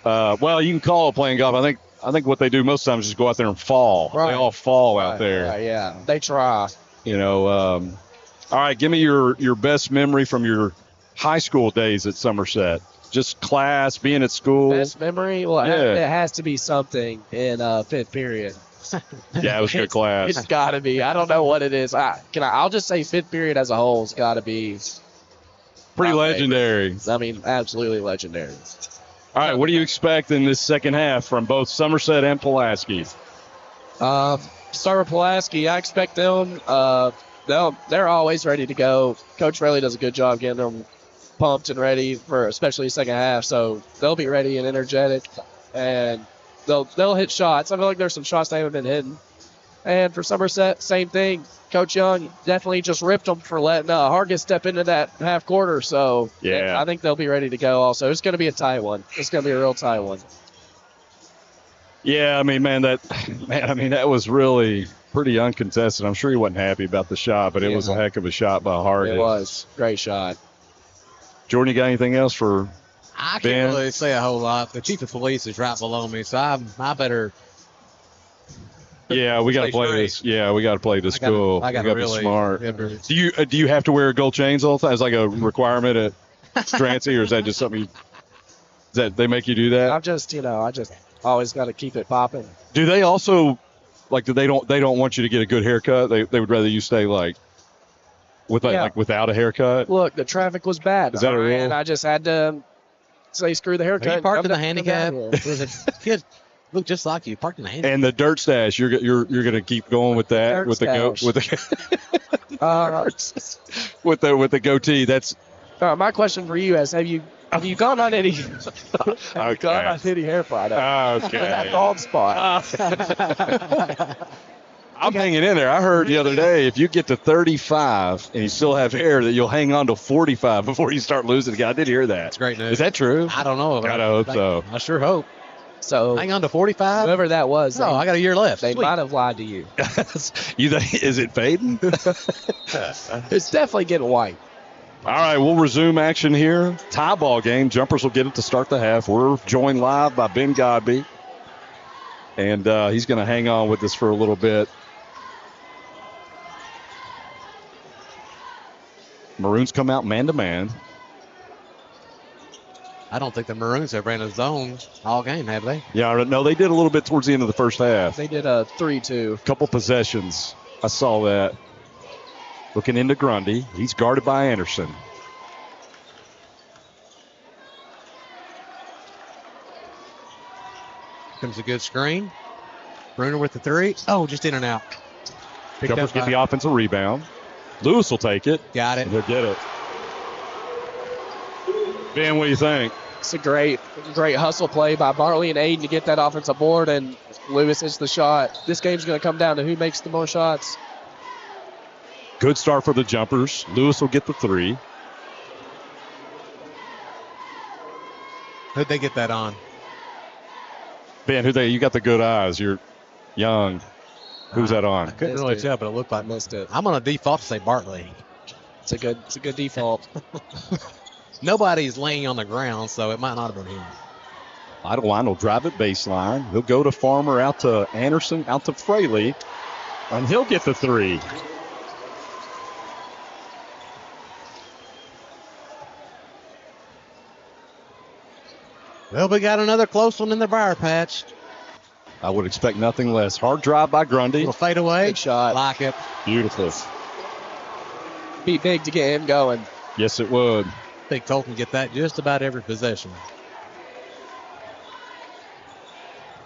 Well, you can call it playing golf. I think what they do most times is just go out there and fall. Right. They all fall out there. Right, yeah. They try. All right, give me your best memory from your high school days at Somerset. Just class, being at school. Best memory? Well, Yeah. it has to be something in fifth period. Yeah, it was good class. It's got to be. I don't know what it is. I'll just say fifth period as a whole has got to be. Pretty my legendary. favorite. I mean, absolutely legendary. All right, what do you expect in this second half from both Somerset and Pulaski? Start with Pulaski. I expect them. They're always ready to go. Coach really does a good job getting them pumped and ready for especially second half. So they'll be ready and energetic, and they'll hit shots. I feel like there's some shots they haven't been hitting. And for Somerset, same thing. Coach Young definitely just ripped them for letting Hargis step into that half quarter. So Yeah. I think they'll be ready to go. Also, it's going to be a tight one. It's going to be a real tight one. Yeah, I mean, that was really pretty uncontested. I'm sure he wasn't happy about the shot, but it was a heck of a shot by Hargis. It was great shot. Jordan, you got anything else for I can't Ben? really say a whole lot. The chief of police is right below me, so I better. Yeah, we got to Stay play straight. this. Yeah, we got to play this cool. I got we to got to really be smart. yeah, but- Do you have to wear gold chains all the time? Is like a requirement at Strancy, or is that just something? That they make you do that? I'm just, Always got to keep it popping. Do they also they don't want you to get a good haircut? They would rather you stay like without a haircut. Look, the traffic was bad. Is that a rule? And I just had to say screw the haircut. Are you parked and in the come handicap? down here. There's a kid look just like you, parked in the handicap. And the dirt stash, you're gonna keep going with that Dirt with stash. with the goatee. That's My question for you is: Have you gone on any gone on any hair product? okay. That bald spot. I'm hanging in there. I heard the other day if you get to 35 and you still have hair, that you'll hang on to 45 before you start losing again. I did hear that. That's great news. Is that true? I don't know. Gotta hope so. I sure hope. So Hang on to 45? whoever that was, No, I got a year left. they Sweet. might have lied to you. You think, is it fading? It's definitely getting white. All right, we'll resume action here. Tie ball game. Jumpers will get it to start the half. We're joined live by Ben Godby, and he's going to hang on with us for a little bit. Maroons come out man-to-man. I don't think the Maroons have ran a zone all game, have they? Yeah, no, they did a little bit towards the end of the first half. They did a 3-2. Couple possessions. I saw that. Looking into Grundy. He's guarded by Anderson. Comes a good screen. Bruner with the three. Oh, just in and out. Picked Jumpers up get by- the offensive rebound. Lewis will take it. Got it. He'll get it. Ben, what do you think? It's a great hustle play by Bartley and Aiden to get that offensive board, and Lewis hits the shot. This game's going to come down to who makes the most shots. Good start for the Jumpers. Lewis will get the three. Who'd they get that on? Ben, you got the good eyes. You're young. Who's that I on? couldn't Missed really it. tell, but it looked like Missed it. I'm going to default to say Bartley. It's a good default. Nobody's laying on the ground, so it might not have been him. Idleline will drive it baseline. He'll go to Farmer, out to Anderson, out to Fraley, and he'll get the three. Well, we got another close one in the briar patch. I would expect nothing less. Hard drive by Grundy. Little fade away. Good shot. Like it. Beautiful. Be big to get him going. Yes, it would. I think Colton get that just about every possession.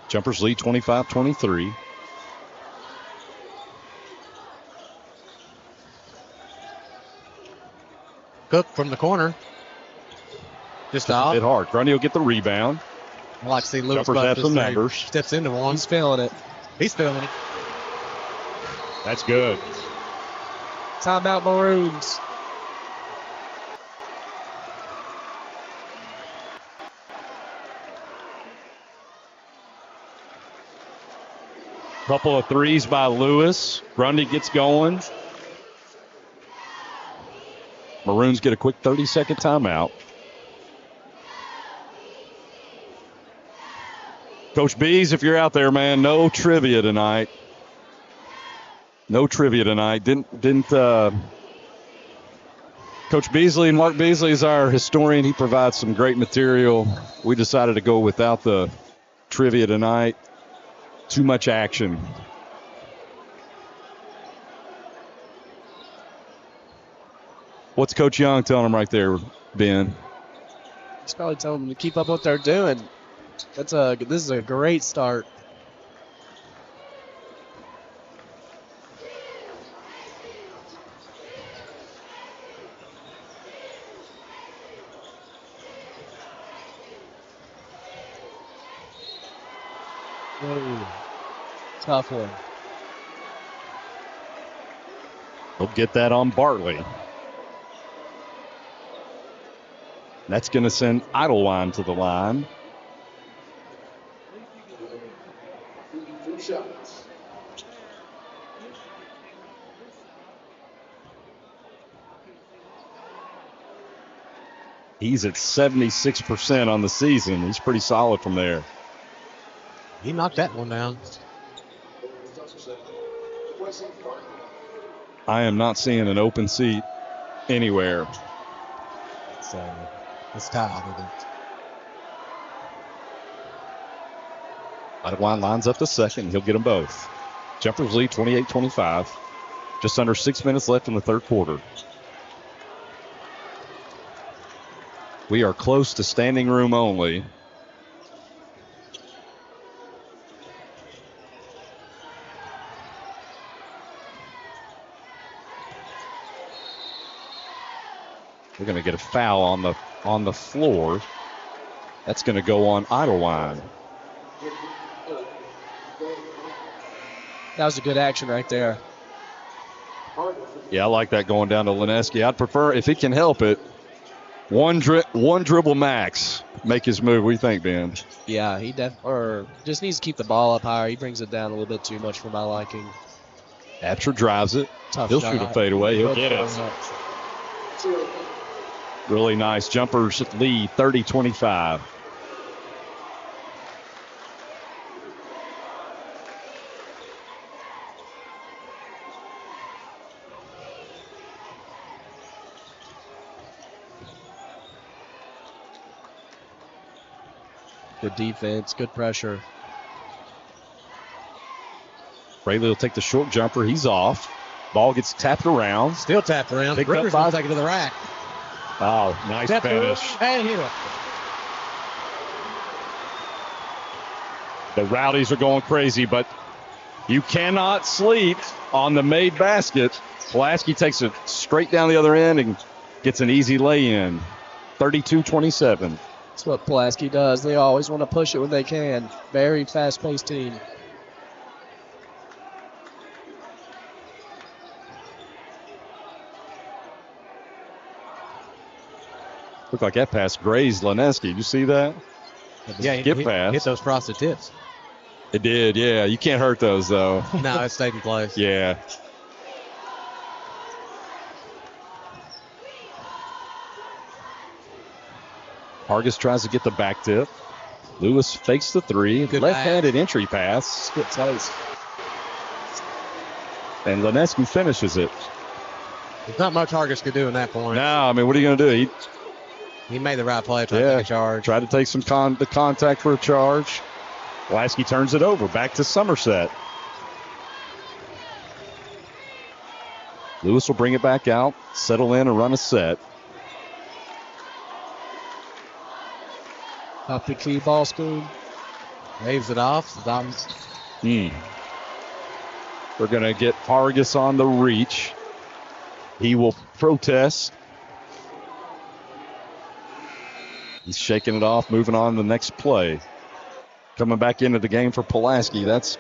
Jumpers lead 25-23. Cook from the corner. Just A off. bit hard. Grundy will get the rebound. I like to see Lewis Jumpers have Buck some this numbers. steps into one. He's feeling it. He's feeling it. That's good. Timeout Maroons. Couple of threes by Lewis. Grundy gets going. Maroons get a quick 30-second timeout. Coach Bees, if you're out there, man, no trivia tonight. No trivia tonight. Didn't Coach Beasley, and Mark Beasley is our historian. He provides some great material. We decided to go without the trivia tonight. Too much action. What's Coach Young telling him right there, Ben? He's probably telling them to keep up what they're doing. This is a great start. Whoa. Tough one. He'll get that on Bartley. That's going to send Idleline to the line. He's at 76% on the season. He's pretty solid from there. He knocked that one down. I am not seeing an open seat anywhere. So, it's tied. Idlewild lines up the second. He'll get them both. Jumpers lead 28-25. Just under 6 minutes left in the third quarter. We are close to standing room only. We're going to get a foul on the floor. That's going to go on Idlewild. That was a good action right there. Yeah, I like that going down to Lineski. I'd prefer, if he can help it, one dribble max, make his move. What do you think, Ben? Yeah, he just needs to keep the ball up higher. He brings it down a little bit too much for my liking. Absher drives it. Tough He'll shot. shoot a fadeaway. He'll get it. Really nice. Jumpers lead 30-25. Good defense, good pressure. Fraley will take the short jumper. He's off. Ball gets tapped around. Still tapped around. Picked Rivers up will by- take it to the rack. Oh, nice Tapped finish. And hit it. The Rowdies are going crazy, but you cannot sleep on the made basket. Pulaski takes it straight down the other end and gets an easy lay-in. 32-27. That's what Pulaski does. They always want to push it when they can. Very fast-paced team. Looked like that pass grazed Lineski. Did you see that? Yeah, Skip pass. hit those frosted tips. It did, yeah. You can't hurt those, though. No, it stayed in place. Yeah. Hargis tries to get the back tip. Lewis fakes the three. Good Left-handed entry pass. Good toes. And Lineski finishes it. There's not much Hargis could do in that point. No, I mean, what are you going to do? He made the right play, tried to Yeah. take a charge. Try to take some the contact for a charge. Pulaski turns it over. Back to Somerset. Lewis will bring it back out, settle in, and run a set. Up the key ball spoon. Waves it off. We're going to get Hargis on the reach. He will protest. He's shaking it off, moving on to the next play. Coming back into the game for Pulaski. That's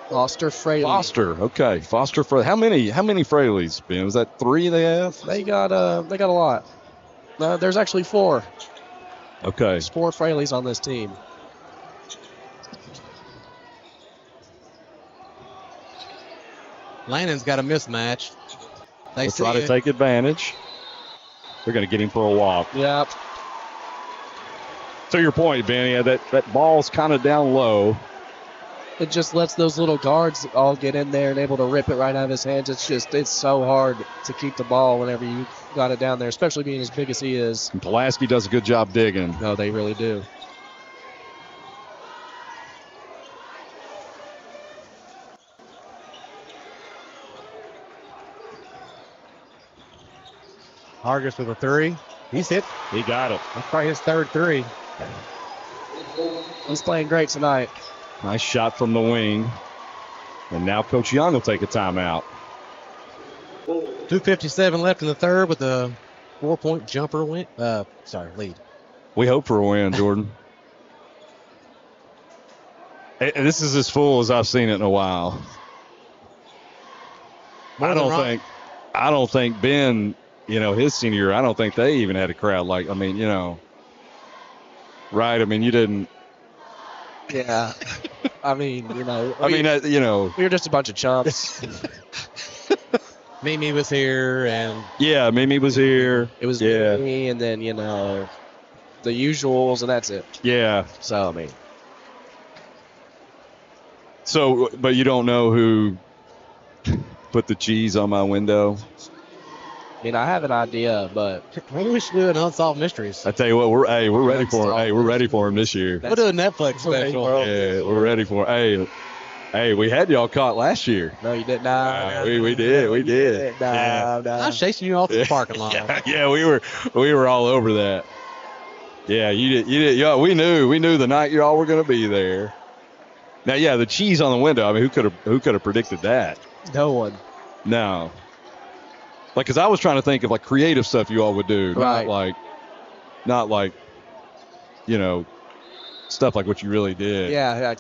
Foster Fraley. Foster. Okay, Foster Fraley. How many Fraleys, Ben? Was that 3 they have? They got a lot. There's actually 4. Okay. There's 4 Fraleys on this team. Lannon's got a mismatch. They'll try to take advantage. They're going to get him for a walk. Yep. To your point, Ben, yeah, that ball's kind of down low. It just lets those little guards all get in there and able to rip it right out of his hands. It's so hard to keep the ball whenever you got it down there, especially being as big as he is. And Pulaski does a good job digging. No, they really do. Hargis with a 3. He's hit. He got it. That's probably his third 3. He's playing great tonight. Nice shot from the wing. And now Coach Young will take a timeout. 2:57 left in the third with a 4-point jumper lead. We hope for a win, Jordan. And this is as full as I've seen it in a while. I don't think Ben, his senior year, I don't think they even had a crowd right? You didn't. Yeah. we were just a bunch of chumps. Mimi was here, and Yeah, Mimi was here. It was Yeah. me, and then, the usuals, and that's it. Yeah. So, So, but you don't know who put the cheese on my window? I mean, I have an idea, but Maybe we should do an Unsolved Mysteries. I tell you what, we're ready for him. Hey, we're ready for him this year. We'll do a Netflix special. Yeah, we're ready for it. Hey, we had y'all caught last year. no, you didn't. Nah, We did. Nah, Yeah. nah. I was chasing you off the parking lot. Yeah, we were all over that. Yeah, you did. Yeah, we knew the night y'all were going to be there. Now, yeah, the cheese on the window. I mean, who could have predicted that? No one. No. Like, because I was trying to think of like creative stuff you all would do, Right. not like, stuff like what you really did. Yeah,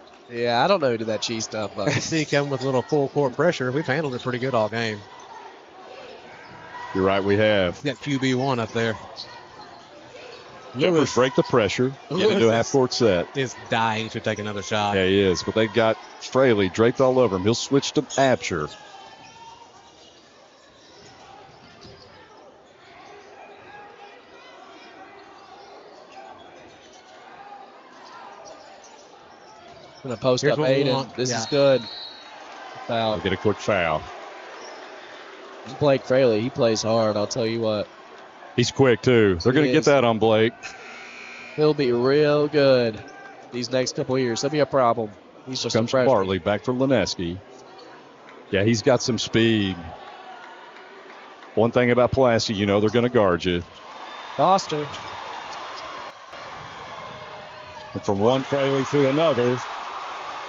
I don't know who did that cheese stuff, but See, coming with a little full court pressure, we've handled it pretty good all game. You're right, we have. Got QB1 up there. Jumpers break the pressure. Get into a half court set. Is dying to take another shot. Yeah, he is. But they got Fraley draped all over him. He'll switch to Absher. I'm gonna post Here's up what we Aiden. want. This Yeah. is good. I'll Foul. get a quick foul. Blake Fraley, he plays hard. I'll tell you what. He's quick, too. They're going to He get is. that on Blake. He'll be real good these next couple of years. That'll be a problem. He's just Comes a freshman. Bartley back for Lineski. Yeah, he's got some speed. One thing about Pulaski, they're going to guard you. Foster. And from one Fraley to another,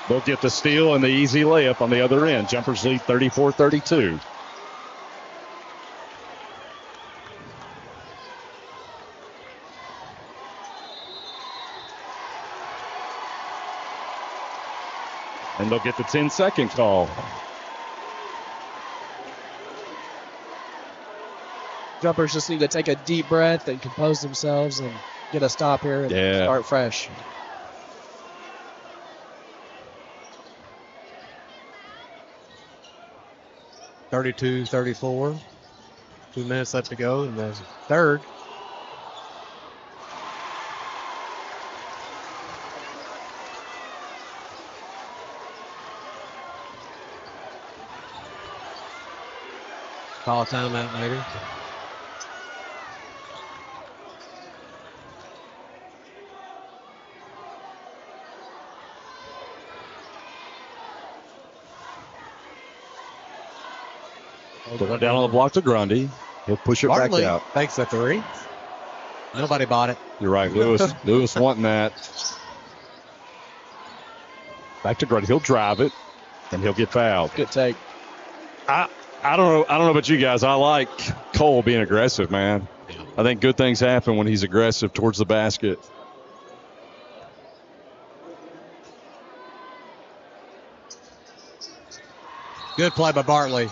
they'll get the steal and the easy layup on the other end. Jumpers lead 34-32. And they'll get the 10-second call. Jumpers just need to take a deep breath and compose themselves and get a stop here and Yeah. start fresh. (32-34). 2 minutes left to go in the third. Call a timeout later. Down on the block to Grundy. He'll push it Bartley back out. takes the three. Nobody bought it. You're right, Lewis. Lewis wanting that. Back to Grundy. He'll drive it, and he'll get fouled. Good take. I don't know about you guys. I like Cole being aggressive, man. I think good things happen when he's aggressive towards the basket. Good play by Bartley.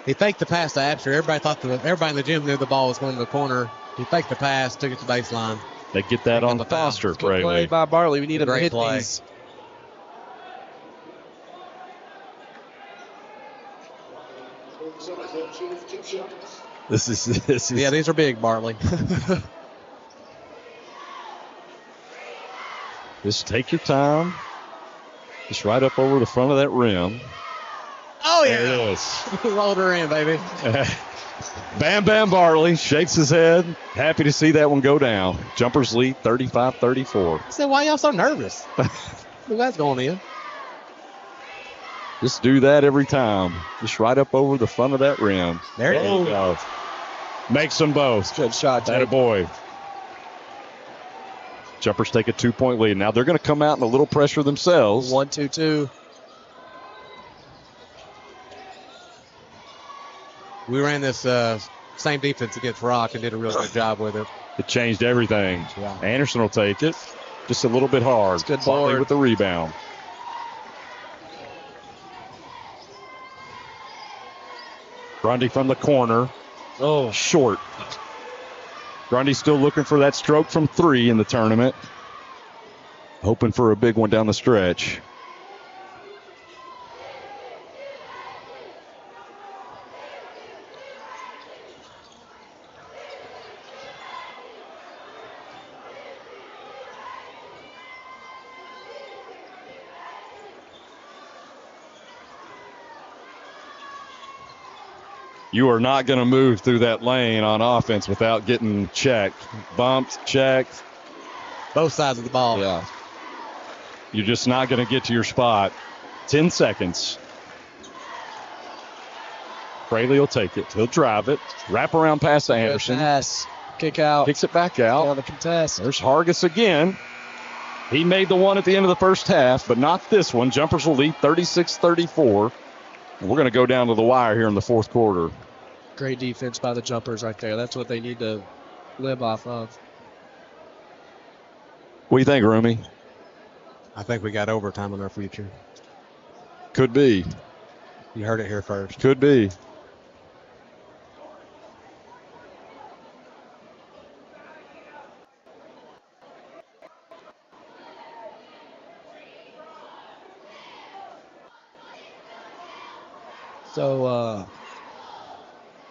He faked the pass to Absher. Everybody in the gym knew the ball was going to the corner. He faked the pass, took it to baseline. They get that on the foul. Foster, Good play Fraley. by Bartley. We need him to Great hit play. these. This is Yeah, these are big, Bartley. Just take your time. Just right up over the front of that rim. Oh, There it is. Rolled her in, baby. Bam Bam Bartley shakes his head. Happy to see that one go down. Jumpers lead 35-34. I said, why y'all so nervous? Look, that's going in. Just do that every time. Just right up over the front of that rim. There it you is. go. Makes them both. Good shot, That a Jake. boy. Jumpers take a 2-point lead. Now they're going to come out in a little pressure themselves. 1-2-2. We ran this same defense against Rock and did a real good job with it. It changed everything. Yeah. Anderson will take it. Just a little bit hard. It's good Bartley board. with the rebound. Grundy from the corner. Oh, Short. Grundy's still looking for that stroke from 3 in the tournament. Hoping for a big one down the stretch. You are not going to move through that lane on offense without getting checked. Bumped, checked. Both sides of the ball. Yeah. You're just not going to get to your spot. 10 seconds. Fraley will take it. He'll drive it. Wrap around pass to Anderson. Good pass. Kick out. Kicks it back out. On the contest. There's Hargis again. He made the one at the end of the first half, but not this one. Jumpers will lead 36-34. And we're going to go down to the wire here in the fourth quarter. Great defense by the Jumpers right there. That's what they need to live off of. What do you think, Roomy? I think we got overtime in our future. Could be. You heard it here first. Could be. So,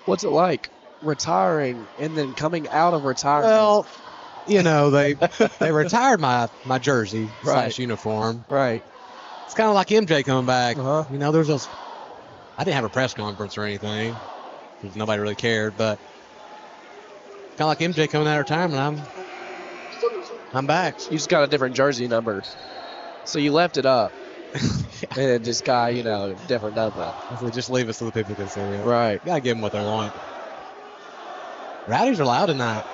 what's it like retiring and then coming out of retirement? Well, you know, they retired my jersey Right. / uniform. Right. It's kind of like MJ coming back. Uh-huh. You know, there's those. I didn't have a press conference or anything because nobody really cared, but kind of like MJ coming out of retirement, I'm back. You just got a different jersey number. So you left it up. And it just got, different number. So just leave it so the people can see it. Right. Gotta give them what they want. Rowdies are loud tonight.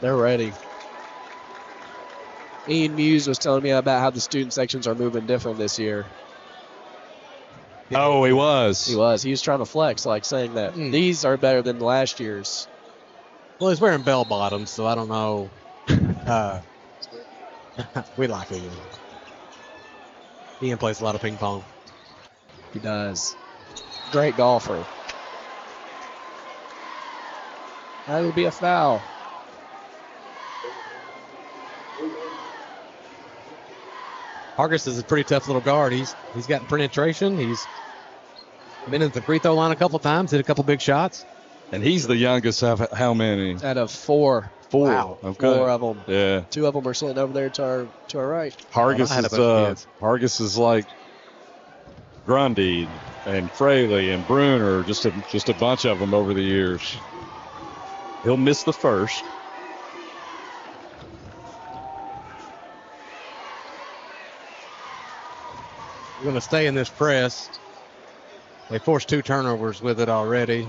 They're ready. Ian Muse was telling me about how the student sections are moving different this year. Oh, he was. He was trying to flex, like saying that these are better than last year's. Well, he's wearing bell bottoms, so I don't know. We like Ian. Ian plays a lot of ping pong. He does. Great golfer. That would be a foul. Hargis is a pretty tough little guard. He's got penetration. He's been in the free throw line a couple times, hit a couple big shots. And he's the youngest of how many? Out of four. 4. Wow. Okay. 4 of them. Yeah. 2 of them are sitting over there to our right. Hargis is like Grundy and Fraley and Bruner, just a bunch of them over the years. He'll miss the first. We're going to stay in this press. They forced 2 turnovers with it already.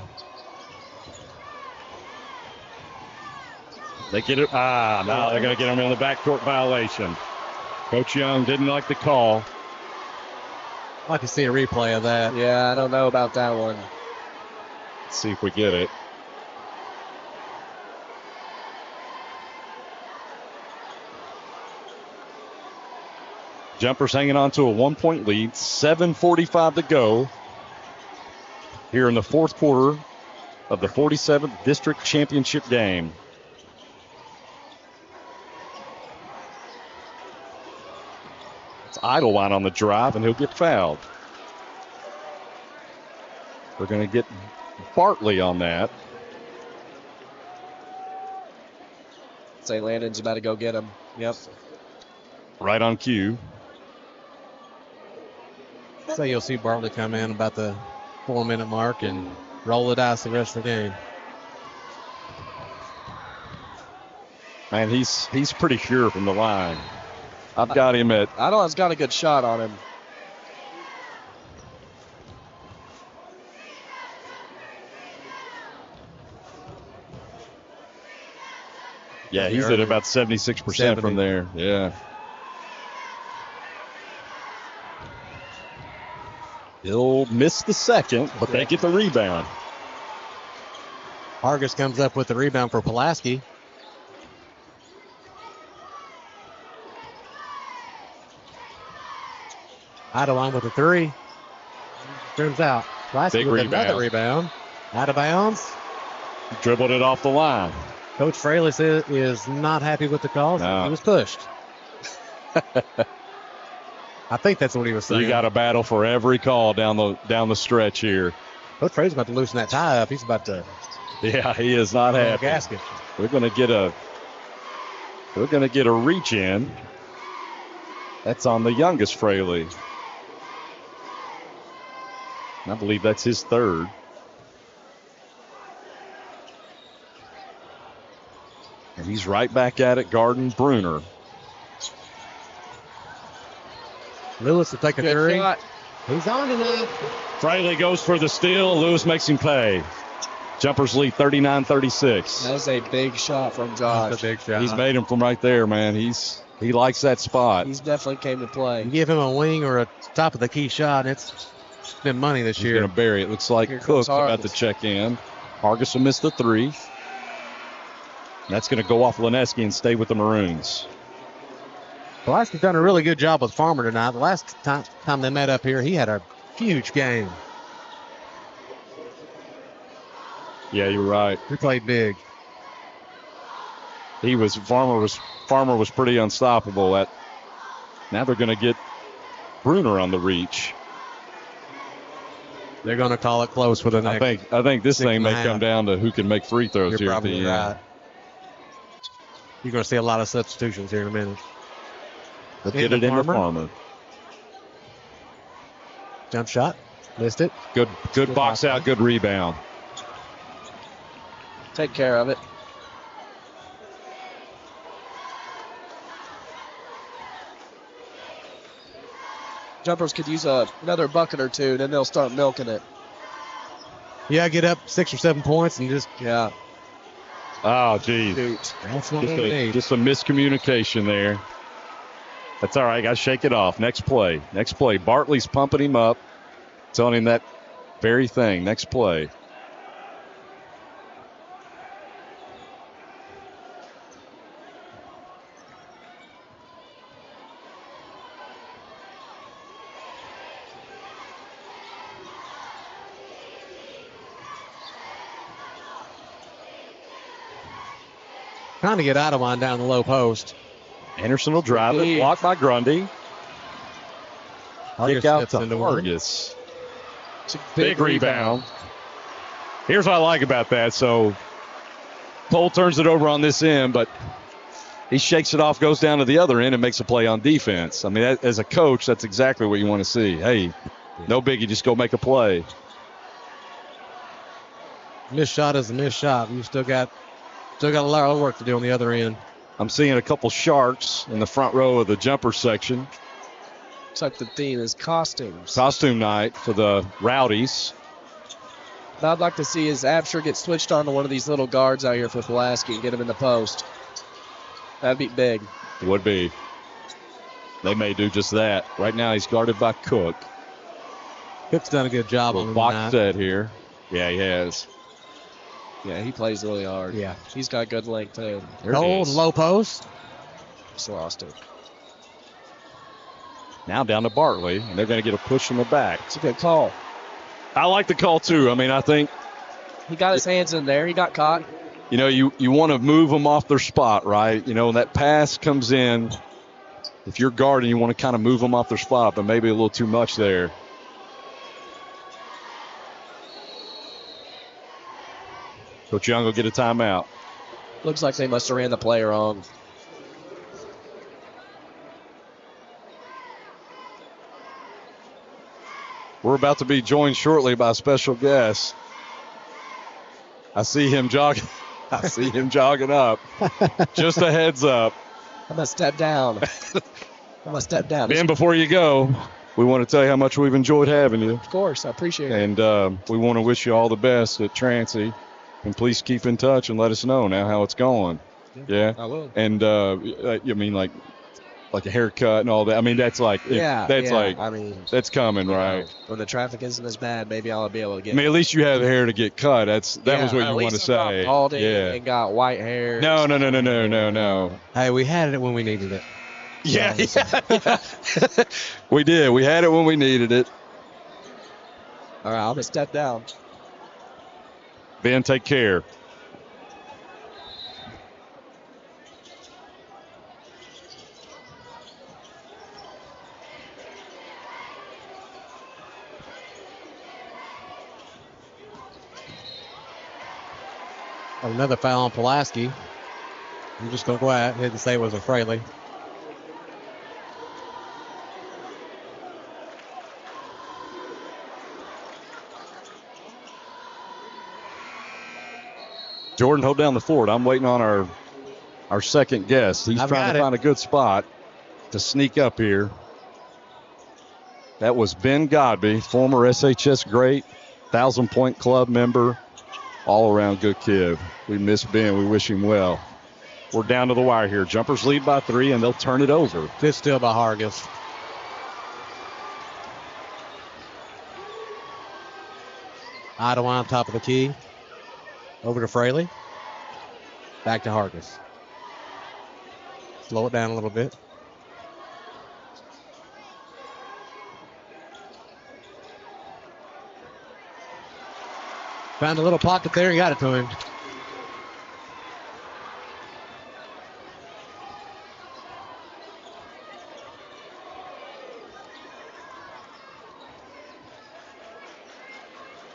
They get it. Now they're going to get him in the backcourt violation. Coach Young didn't like the call. I'd like to see a replay of that. Yeah, I don't know about that one. Let's see if we get it. Jumpers hanging on to a 1-point lead. 7:45 to go here in the fourth quarter of the 47th District Championship game. It's Idlewind on the drive, and he'll get fouled. We're going to get Bartley on that. St. Landon's about to go get him. Yep. Right on cue. So you'll see Bartley come in about the 4-minute mark and roll the dice the rest of the game. Man, he's pretty sure from the line. I've got him at. Idlewine's got a good shot on him. Yeah, he's at about 76% from there. Yeah. He'll miss the second, but they get the rebound. Hargis comes up with the rebound for Pulaski. Idlewind with a 3. Turns out Pulaski with another rebound. Out of bounds. Dribbled it off the line. Coach Fraley is not happy with the call. No. He was pushed. I think that's what he was saying. You got to battle for every call down the stretch here. Coach Fraley's about to loosen that tie up. He's about to. Yeah, he is not happy. Gasket. We're going to get a reach in. That's on the youngest Fraley. I believe that's his third. He's right back at it, guarding Bruner. Lewis will take a Good three. shot. He's on tonight. Fraley goes for the steal. Lewis makes him pay. Jumpers lead 39-36. That was a big shot from Josh. That's a big shot. He's made him from right there, man. He likes that spot. He's definitely came to play. You give him a wing or a top of the key shot, it's been money this He's year. going to bury it. Looks like Here Cook's comes about to Hargis. check in. Hargis will miss the three. That's going to go off Lineski and stay with the Maroons. Pulaski's done a really good job with Farmer tonight. The last time they met up here, he had a huge game. Yeah, you're right. He played big. Farmer was pretty unstoppable. Now they're going to get Bruner on the reach. They're going to call it close for the next. I think this six thing and may a half. come down to who can make free throws You're here at probably the right. end. You're going to see a lot of substitutions here in a minute. Let's get it into Farmer. Jump shot. Missed it. Good box out, good rebound. Take care of it. Jumpers could use another bucket or two, then they'll start milking it. Yeah, get up 6 or 7 points and just Yeah. Oh, geez. Shoot. that's what we need. Just a miscommunication there. That's all right. Got to shake it off. Next play. Bartley's pumping him up, telling him that very thing. Next play. Trying to get out of one down the low post. Anderson will drive it. Blocked by Grundy. Kick out to steps into one. Hargis. It's a Big rebound. Here's what I like about that. So Cole turns it over on this end, but he shakes it off, goes down to the other end, and makes a play on defense. I mean, as a coach, that's exactly what you want to see. Hey, no biggie, just go make a play. Missed shot is a missed shot. You still got a lot of work to do on the other end. I'm seeing a couple sharks in the front row of the jumper section. Looks like the theme is costumes. Costume night for the Rowdies. What I'd like to see is Absher get switched on to one of these little guards out here for Pulaski and get him in the post. That'd be big. It would be. They may do just that. Right now he's guarded by Cook. Cook's done a good job on him Box tonight. set here. Yeah, he has. Yeah, he plays really hard. Yeah. He's got good length, too. There it Cold, is. low post. Just lost it. Now down to Bartley, and they're going to get a push from the back. It's a good call. I like the call, too. I mean, I think, He got his hands in there. He got caught. you want to move them off their spot, right? When that pass comes in, if you're guarding, you want to kind of move them off their spot, but maybe a little too much there. Coach Young will get a timeout. Looks like they must have ran the play wrong. We're about to be joined shortly by a special guest. I see him jogging. I see him jogging up. Just a heads up. I'm going to step down. Ben, before you go, we want to tell you how much we've enjoyed having you. Of course. I appreciate it. And we want to wish you all the best at Transy. And please keep in touch and let us know now how it's going. Yeah. I will. And you mean like a haircut and all that? I mean, that's like, that's coming, right? When the traffic isn't as bad, maybe I'll be able to get. I mean, at least you have hair to get cut. That was what you want to say. Balding Yeah. and got white hair. No. Hey, we had it when we needed it. Yeah. We did. We had it when we needed it. All right, I'm gonna step down. Ben, take care. Another foul on Pulaski. I'm just going to go ahead and say it was a Fraley. Jordan, hold down the fort. I'm waiting on our our second guest. He's trying to find a good spot to sneak up here. That was Ben Godby, former SHS great, 1,000-point club member, all-around good kid. We miss Ben. We wish him well. We're down to the wire here. Jumpers lead by 3, and they'll turn it over. Good steal by Hargis. Ottawa on top of the key. Over to Fraley. Back to Hargis. Slow it down a little bit. Found a little pocket there and got it to him.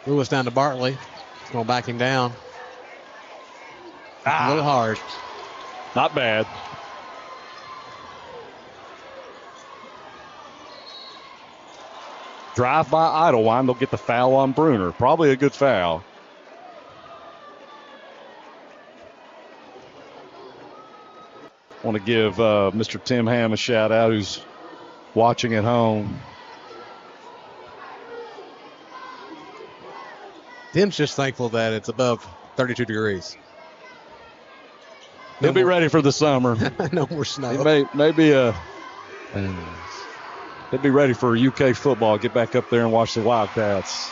Lewis down to Bartley. He's going to back him down. A little hard. Not bad. Drive by Idlewild. They'll get the foul on Bruner. Probably a good foul. Want to give Mr. Tim Ham a shout out who's watching at home. Tim's just thankful that it's above 32 degrees. He'll be ready for the summer. No more snow. He'll be ready for UK football. Get back up there and watch the Wildcats.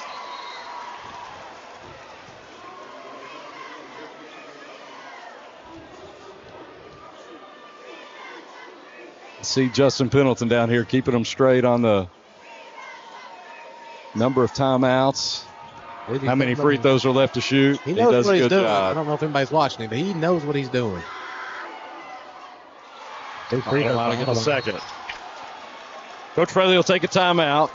See Justin Pendleton down here keeping them straight on the number of timeouts. How many free throws are left to shoot? He knows what he's doing. Job. I don't know if anybody's watching him, but he knows what he's doing. Allowed to get a second. Coach Fraley will take a timeout.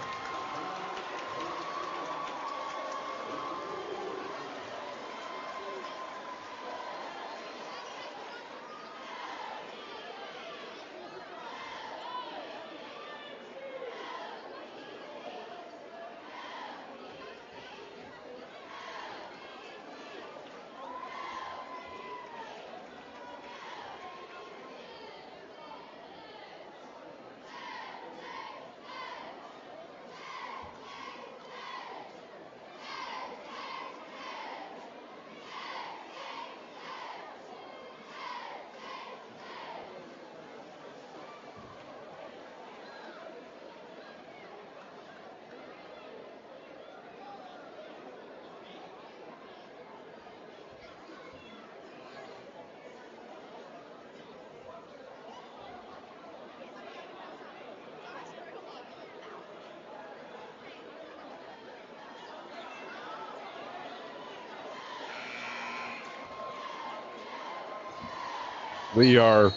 We are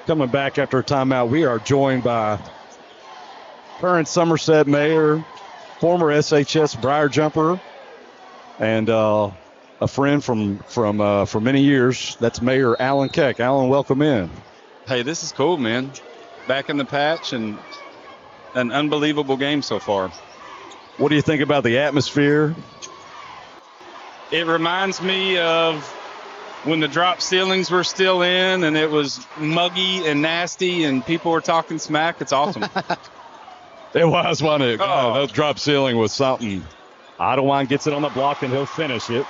coming back after a timeout. We are joined by current Somerset mayor, former SHS Briar jumper, and a friend from for many years. That's Mayor Alan Keck. Alan, welcome in. Hey, this is cool, man. Back in the patch and an unbelievable game so far. What do you think about the atmosphere? It reminds me of when the drop ceilings were still in and it was muggy and nasty and people were talking smack. It's awesome. It was, wasn't it? Oh, that drop ceiling was something. Idlewild gets it on the block and he'll finish it.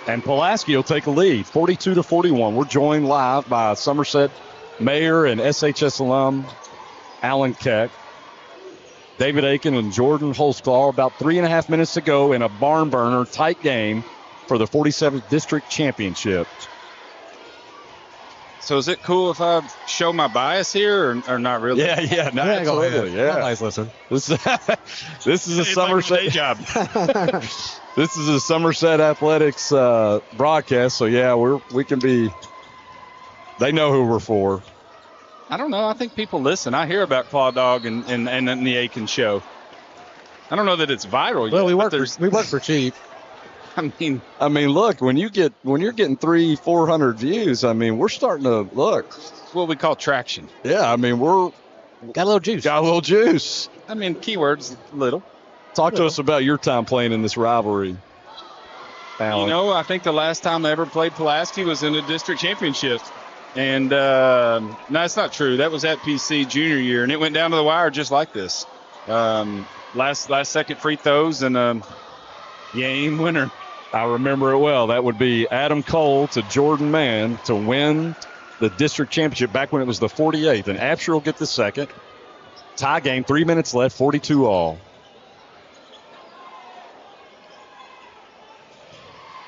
And Pulaski will take a lead, 42-41. We're joined live by Somerset Mayor and SHS alum Alan Keck, David Aiken and Jordan Holsclaw. About 3.5 minutes to go in a barn burner, tight game for the 47th District Championship. So is it cool if I show my bias here or not really? Yeah, no, absolutely. Yeah. Nice listen. This is a Somerset day job. This is a Somerset Athletics broadcast, so yeah, we can be. They know who we're for. I don't know. I think people listen. I hear about Claw Dog and the Aiken show. I don't know that it's viral. Well, yet, we work for cheap. I mean, look, when you're getting 300-400 views, I mean, we're starting to look. it's what we call traction. Yeah, I mean, we're Got a little juice. got a little juice. I mean, keywords little. Talk to us about your time playing in this rivalry. Allen? I think the last time I ever played Pulaski was in a district championship. And no, it's not true. That was at PC junior year, and it went down to the wire just like this. Last second free throws and game winner. I remember it well. That would be Adam Cole to Jordan Mann to win the district championship back when it was the 48th. And Absher will get the second. Tie game, 3 minutes left, 42 all.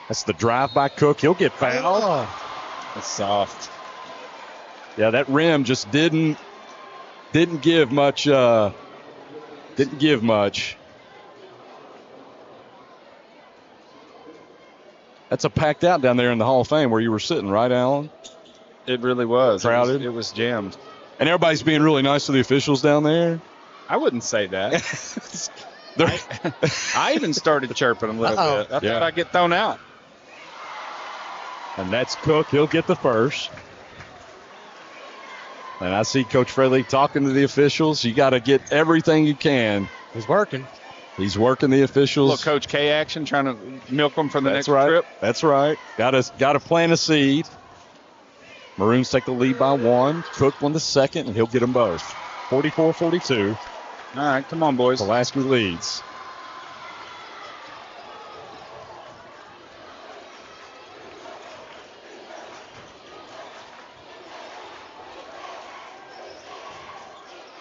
That's the drive by Cook. He'll get fouled. Oh, that's soft. Yeah, that rim just didn't give much. Didn't give much. That's a packed out down there in the Hall of Fame where you were sitting, right, Alan? It really was. Crowded. It was jammed. And everybody's being really nice to the officials down there. I wouldn't say that. I even started chirping a little bit. I thought I'd get thrown out. And that's Cook. He'll get the first. And I see Coach Fraley talking to the officials. You got to get everything you can. He's working. He's working the officials. Little Coach K action, trying to milk them for the next right. trip. That's right. Got to plant a seed. Maroons take the lead by 1. Cook won the second, and he'll get them both. 44-42. All right, come on, boys. Pulaski leads.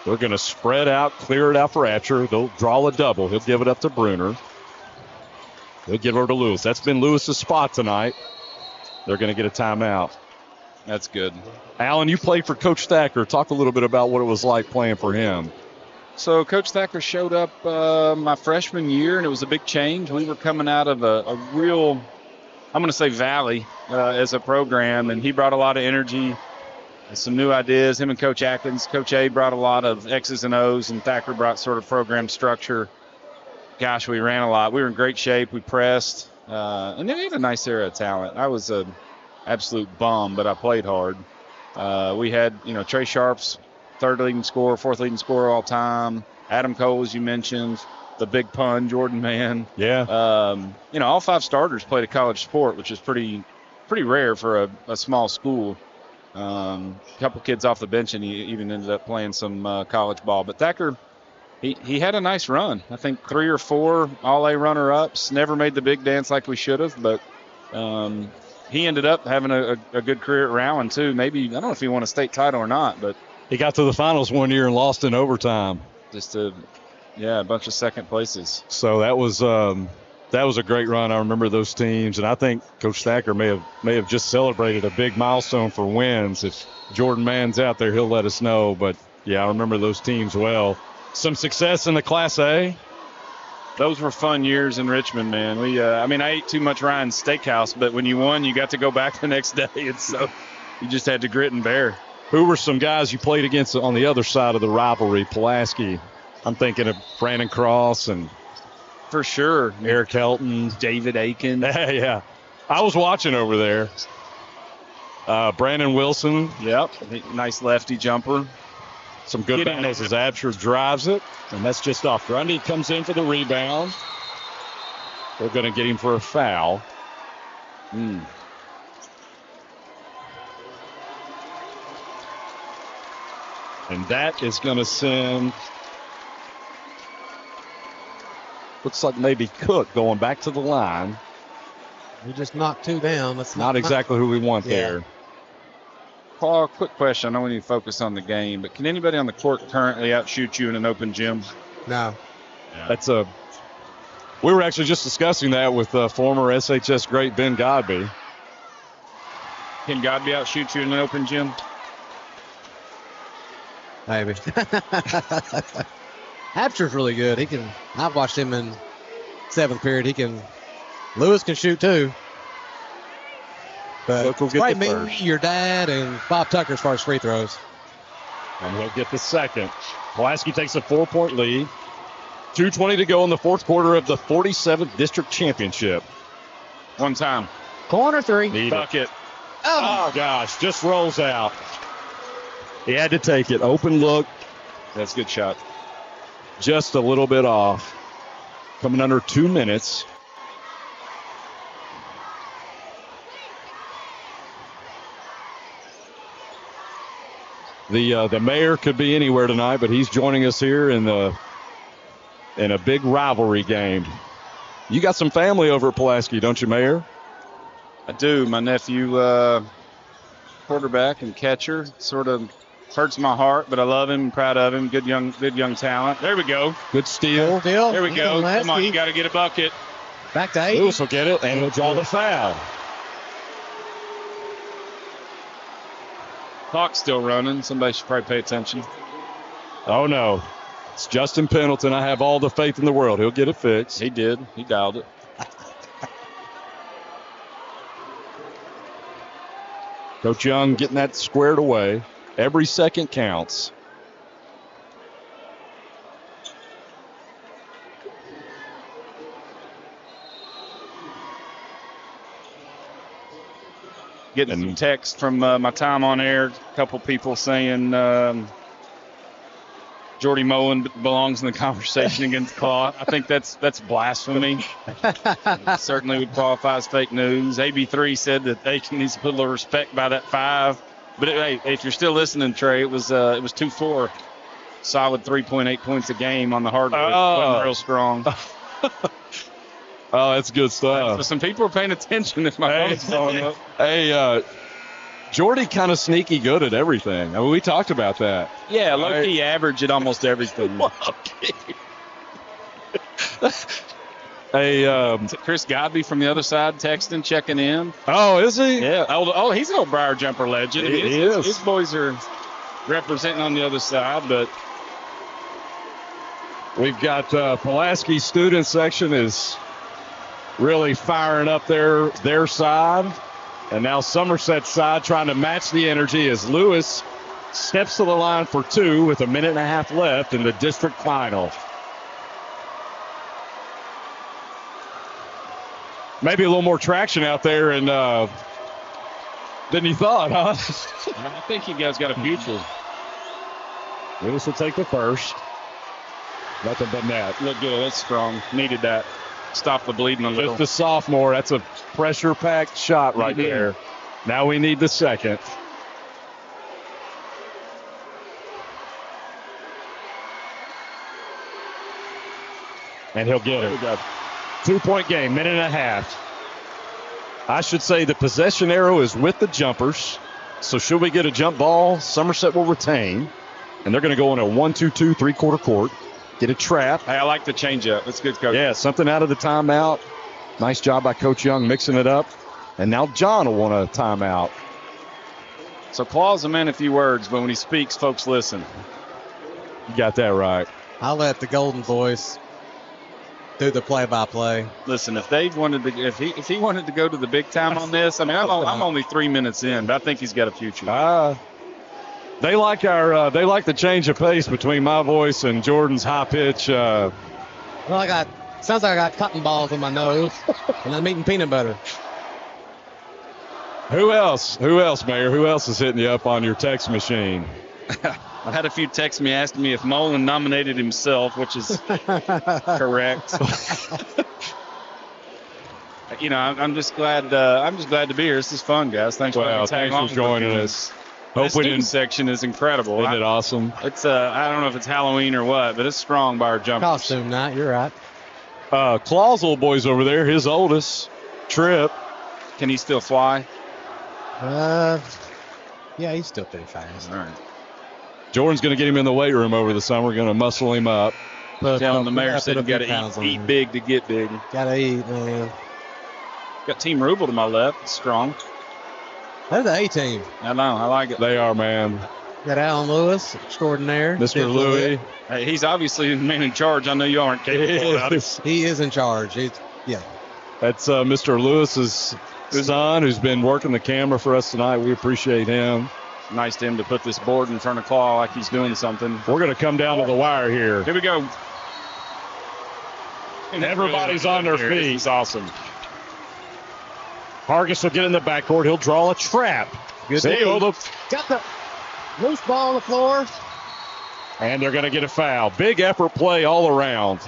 They're going to spread out, clear it out for Absher. They'll draw a double. He'll give it up to Bruner. He'll give her to Lewis. That's been Lewis's spot tonight. They're going to get a timeout. That's good. Alan, you played for Coach Thacker. Talk a little bit about what it was like playing for him. So Coach Thacker showed up my freshman year, and it was a big change. We were coming out of a real, I'm going to say valley as a program, and he brought a lot of energy, some new ideas. Him and Coach Atkins. Coach A brought a lot of X's and O's, and Thacker brought sort of program structure. Gosh, we ran a lot. We were in great shape. We pressed, and they had a nice area of talent. I was an absolute bum, but I played hard. We had, Trey Sharp's third leading scorer, fourth leading scorer all time. Adam Cole, as you mentioned, the big pun, Jordan Mann. Yeah. All 5 starters played a college sport, which is pretty rare for a small school. A couple kids off the bench, and he even ended up playing some college ball. But Thacker, he had a nice run. I think 3 or 4 All-A runner-ups. Never made the big dance like we should have, but he ended up having a good career at Rowan, too. Maybe, I don't know if he won a state title or not, but he got to the finals one year and lost in overtime. Just a bunch of second places. So that was a great run. I remember those teams, and I think Coach Thacker may have just celebrated a big milestone for wins. If Jordan Mann's out there, he'll let us know. But yeah, I remember those teams well. Some success in the Class A. Those were fun years in Richmond, man. I ate too much Ryan's Steakhouse, but when you won, you got to go back the next day, and so you just had to grit and bear. Who were some guys you played against on the other side of the rivalry, Pulaski? I'm thinking of Brandon Cross and for sure Eric Helton, David Aiken. Yeah, I was watching over there. Brandon Wilson. Yep, nice lefty jumper. Some good battles as Absher drives it, and that's just off. Grundy comes in for the rebound. They're going to get him for a foul. And that is going to send, looks like maybe Cook going back to the line. He just knocked 2 down. That's not exactly who we want there. Paul, quick question. I know we need to focus on the game, but can anybody on the court currently outshoot you in an open gym? No. Yeah. We were actually just discussing that with former SHS great Ben Godby. Can Godby outshoot you in an open gym? Maybe. Absher's really good. I've watched him in 7th period. Lewis can shoot too. But Cook will get the first. Your dad and Bob Tucker as far as free throws. And he'll get the second. Pulaski takes a 4-point lead. 2:20 to go in the fourth quarter of the 47th District Championship. One time. Corner 3. Bucket. Oh, gosh. Just rolls out. He had to take it. Open look. That's a good shot. Just a little bit off. Coming under 2 minutes. The mayor could be anywhere tonight, but he's joining us here in a big rivalry game. You got some family over at Pulaski, don't you, Mayor? I do. My nephew, quarterback and catcher, sort of hurts my heart, but I love him, proud of him. Good young talent. There we go. Good steal. There we go. Come on, you got to get a bucket. Back to 8. Lewis will get it, and he'll draw the foul. Clock's still running. Somebody should probably pay attention. Oh, no. It's Justin Pendleton. I have all the faith in the world. He'll get it fixed. He did. He dialed it. Coach Young getting that squared away. Every second counts. Getting some text from my time on air. A couple people saying Jordy Mullen belongs in the conversation against Claw. I think that's blasphemy. Certainly would qualify as fake news. AB3 said that Aiken needs to put a little respect by that 5. But hey, if you're still listening, Trey, it was 2-4. Solid 3.8 points a game on the hardwood. Wasn't real strong. Oh, that's good stuff. So some people are paying attention if my phone's blowing up. Hey, Jordy kind of sneaky good at everything. I mean, we talked about that. Yeah, low-key average at almost everything. Hey, Chris Godby from the other side texting, checking in. oh, is he? Yeah. Oh, he's an old Briar jumper legend. I mean, He is. His boys are representing on the other side, but We've got Pulaski student section is really firing up their side. And now Somerset side trying to match the energy as Lewis steps to the line for 2 with a minute and a half left in the district final. Maybe a little more traction out there and than you thought, huh? I think you guys got a future. Lewis will take the first. Nothing but net. Look good. That's strong. Needed that. Stop the bleeding a little. Just a sophomore. That's a pressure-packed shot right there. Now we need the second. And he'll get it. 2-point game, minute and a half. I should say the possession arrow is with the jumpers. So should we get a jump ball, Somerset will retain. And they're going to go in a 1-2-2 3-quarter court. Get a trap. Hey, I like the changeup. That's good, Coach. Yeah, something out of the timeout. Nice job by Coach Young mixing it up. And now John will want a timeout. So Claw's a man of few words, but when he speaks, folks listen. You got that right. I'll let the Golden Boys do the play-by-play. Listen, if they wanted to, if he wanted to go to the big time on this, I mean, I'm only 3 minutes in, but I think he's got a future. They like the change of pace between my voice and Jordan's high pitch. Well, sounds like I got cotton balls in my nose, and I'm eating peanut butter. Who else, Mayor? Who else is hitting you up on your text machine? I've had a few texts me asking me if Mullen nominated himself, which is correct. You know, I'm just glad to be here. This is fun, guys. Thanks for joining us. Hope we didn't. Section is incredible. Isn't it awesome? It's I don't know if it's Halloween or what, but it's strong by our jumpers. Costume night. You're right. Claw's old boy's over there. His oldest, Trip. Can he still fly? Yeah, he's still pretty fast. All right. Jordan's going to get him in the weight room over the summer. Going to muscle him up. Tell him the mayor said you got to eat big to get big. Gotta eat, man. Got Team Rubel to my left. Strong. They're the A-team. I know. I like it. They are, man. Got Alan Lewis, extraordinaire. Mr. Louis. Hey, he's obviously the man in charge. I know you aren't capable of it. He is in charge. Yeah. That's Mr. Lewis's son who's been working the camera for us tonight. We appreciate him. Nice to him to put this board in front of Claw like he's doing something. We're going to come down to the wire here. Here we go. Everybody's on their feet. It's awesome. Hargis will get in the backcourt. He'll draw a trap. Good deal. Got the loose ball on the floor. And they're going to get a foul. Big effort play all around.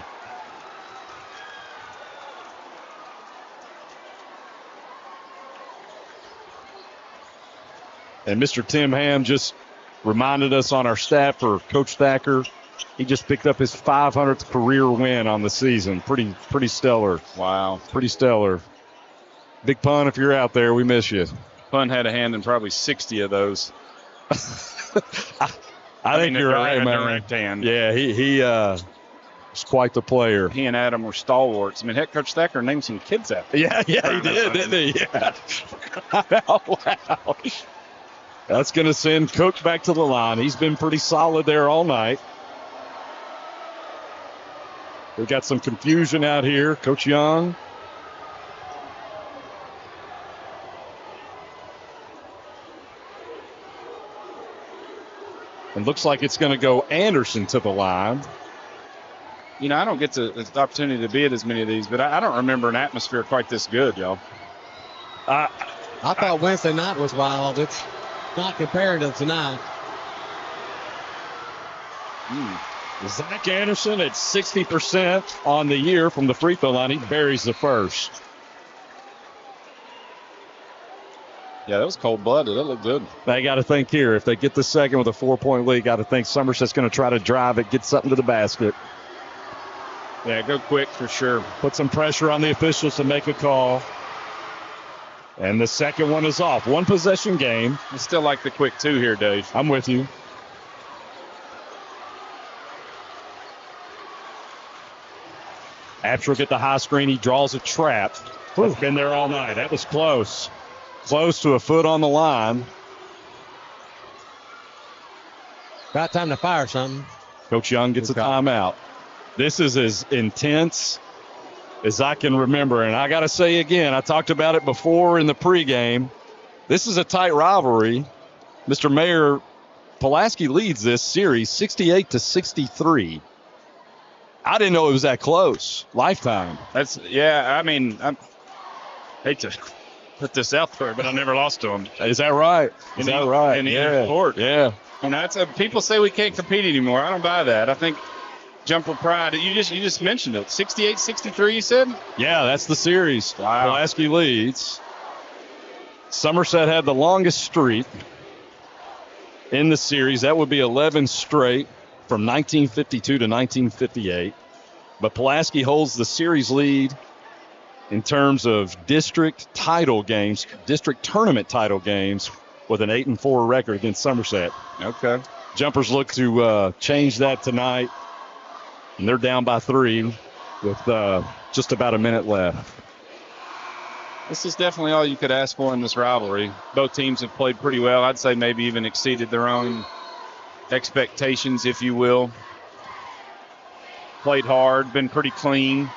And Mr. Tim Ham just reminded us on our stat for Coach Thacker, he just picked up his 500th career win on the season. Pretty stellar. Wow. Pretty stellar. Big Pun, if you're out there, we miss you. Pun had a hand in probably 60 of those. I think you're right, man. Direct hand. Yeah, he was quite the player. He and Adam were stalwarts. I mean, heck, Coach Thacker named some kids after him. Yeah, he did, didn't he? Yeah. Wow. That's going to send Cook back to the line. He's been pretty solid there all night. We got some confusion out here. Coach Young. It looks like it's going to go Anderson to the line. You know, I don't get the opportunity to be at as many of these, but I don't remember an atmosphere quite this good, y'all. I thought Wednesday night was wild. It's not compared to tonight. Zach Anderson at 60% on the year from the free throw line. He buries the first. Yeah, that was cold-blooded. That looked good. They got to think here. If they get the second with a 4-point lead, got to think Somerset's going to try to drive it, get something to the basket. Yeah, go quick for sure. Put some pressure on the officials to make a call. And the second one is off. One possession game. I still like the quick two here, Dave. I'm with you. Apsher will get the high screen. He draws a trap. That's been there all night. That was close. Close to a foot on the line. About time to fire something. Coach Young gets a timeout. This is as intense as I can remember. And I got to say again, I talked about it before in the pregame. This is a tight rivalry. Mr. Mayor, Pulaski leads this series 68-63. I didn't know it was that close. Lifetime. I mean, I hate to put this out there, but I never lost to him. Is that right? In the sport. Yeah. And people say we can't compete anymore. I don't buy that. I think Jumper Pride, you just mentioned it. 68-63, you said? Yeah, that's the series. Wow. Pulaski leads. Somerset had the longest streak in the series. That would be 11 straight from 1952 to 1958. But Pulaski holds the series lead in terms of district title games, district tournament title games, with an 8-4 record against Somerset. Okay. Jumpers look to change that tonight, and they're down by 3 with just about a minute left. This is definitely all you could ask for in this rivalry. Both teams have played pretty well. I'd say maybe even exceeded their own expectations, if you will. Played hard, been pretty clean.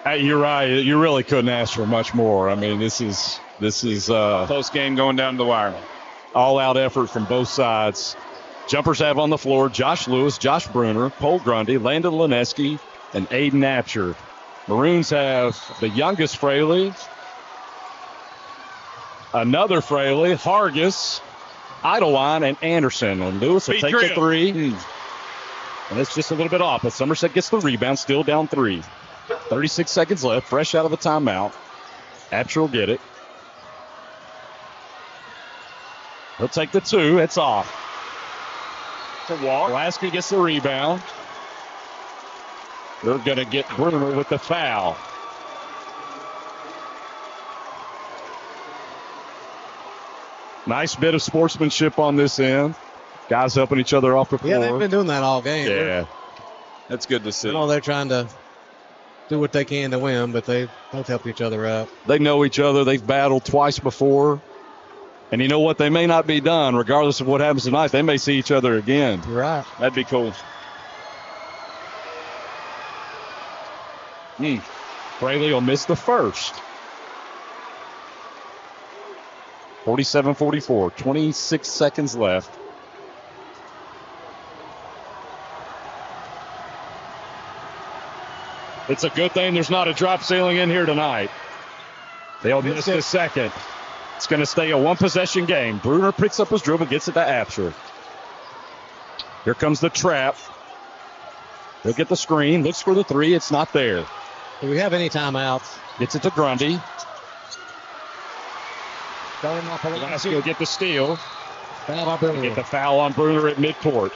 You're right. You really couldn't ask for much more. I mean, this is close game going down to the wire. All-out effort from both sides. Jumpers have on the floor Josh Lewis, Josh Bruner, Cole Grundy, Landon Lineski, and Aiden Apsher. Maroons have the youngest Fraley, another Fraley, Hargis, Idlewine, and Anderson. And Lewis will take the three. And it's just a little bit off, but Somerset gets the rebound, still down 3. 36 seconds left, fresh out of a timeout. Apsher will get it. He'll take the 2. It's off. To walk. Pulaski gets the rebound. They're going to get Bruner with the foul. Nice bit of sportsmanship on this end. Guys helping each other off the floor. Yeah, they've been doing that all game. Yeah. That's good to see. I know they're trying to do what they can to win, but they both help each other out. They know each other. They've battled twice before. And you know what? They may not be done. Regardless of what happens tonight, they may see each other again. You're right. That'd be cool. Fraley will miss the first. 47-44. 26 seconds left. It's a good thing there's not a drop ceiling in here tonight. They'll miss the second. It's going to stay a one-possession game. Bruner picks up his dribble, gets it to Apsher. Here comes the trap. He'll get the screen, looks for the 3. It's not there. Do we have any timeouts? Gets it to Grundy. Pulaski will get the steal. Foul by Bruner. Get the foul on Bruner at midcourt.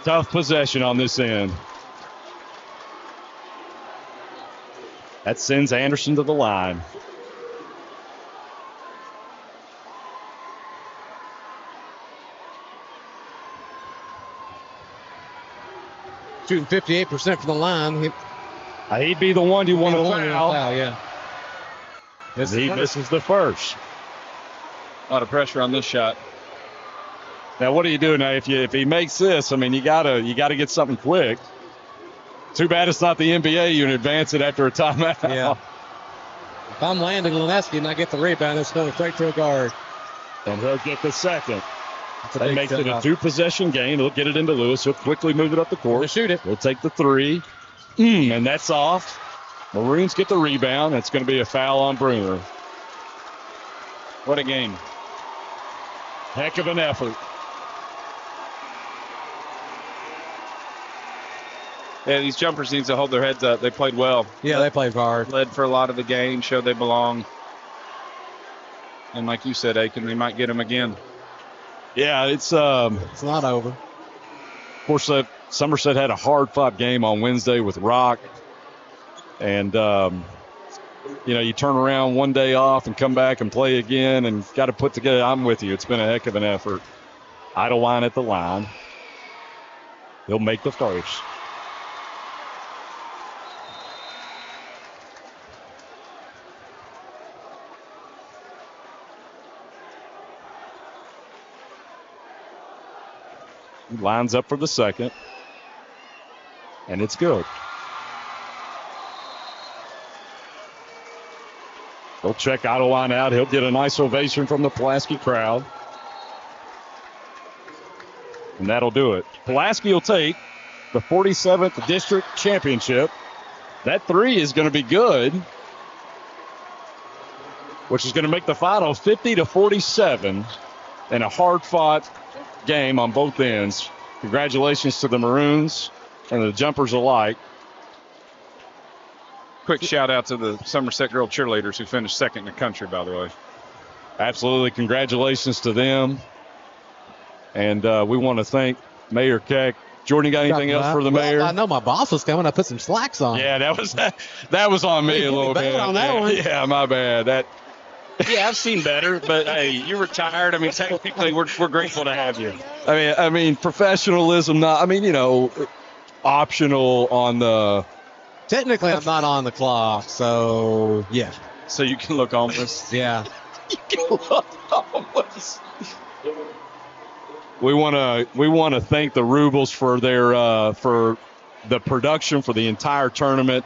Tough possession on this end. That sends Anderson to the line. Shooting 58% from the line. He'd be the one you want to foul. Yeah. He misses the first. A lot of pressure on this shot. Now, what do you do now if he makes this? I mean, you gotta get something quick. Too bad it's not the NBA. You can advance it after a timeout. Yeah. If I'm Landon Lineski and I get the rebound, it's going straight to a guard. And he'll get the second. That makes it a shot. 2-possession game. He'll get it into Lewis. He'll quickly move it up the court. He'll shoot it. He'll take the three. And that's off. Maroons get the rebound. It's going to be a foul on Bruner. What a game. Heck of an effort. Yeah, these jumpers need to hold their heads up. They played well. Yeah, they played hard. Led for a lot of the game, showed they belong. And like you said, Aiken, they might get them again. Yeah, it's not over. Of course, Somerset had a hard-fought game on Wednesday with Rock. And, you turn around one day off and come back and play again and got to put together. I'm with you. It's been a heck of an effort. Idleline at the line. He'll make the first. He lines up for the second. And it's good. They'll check Idleline out. He'll get a nice ovation from the Pulaski crowd. And that'll do it. Pulaski will take the 47th district championship. That three is going to be good, which is going to make the final 50-47 and a hard-fought game on both ends. Congratulations to the Maroons and the Jumpers alike. Quick shout out to the Somerset girl cheerleaders who finished second in the country, by the way. Absolutely. Congratulations to them. And we want to thank Mayor Keck. Jordan, you got anything else for the mayor? I know my boss was coming. I put some slacks on. Yeah, that was on me a little bit. On that one. Yeah, my bad. Yeah, I've seen better, but hey, you're retired. I mean, technically, we're grateful to have you. I mean, professionalism. Optional on the. Technically, I'm not on the clock, so yeah. So you can look homeless. Yeah. You can look homeless. We want to thank the Rubles for their for the production for the entire tournament.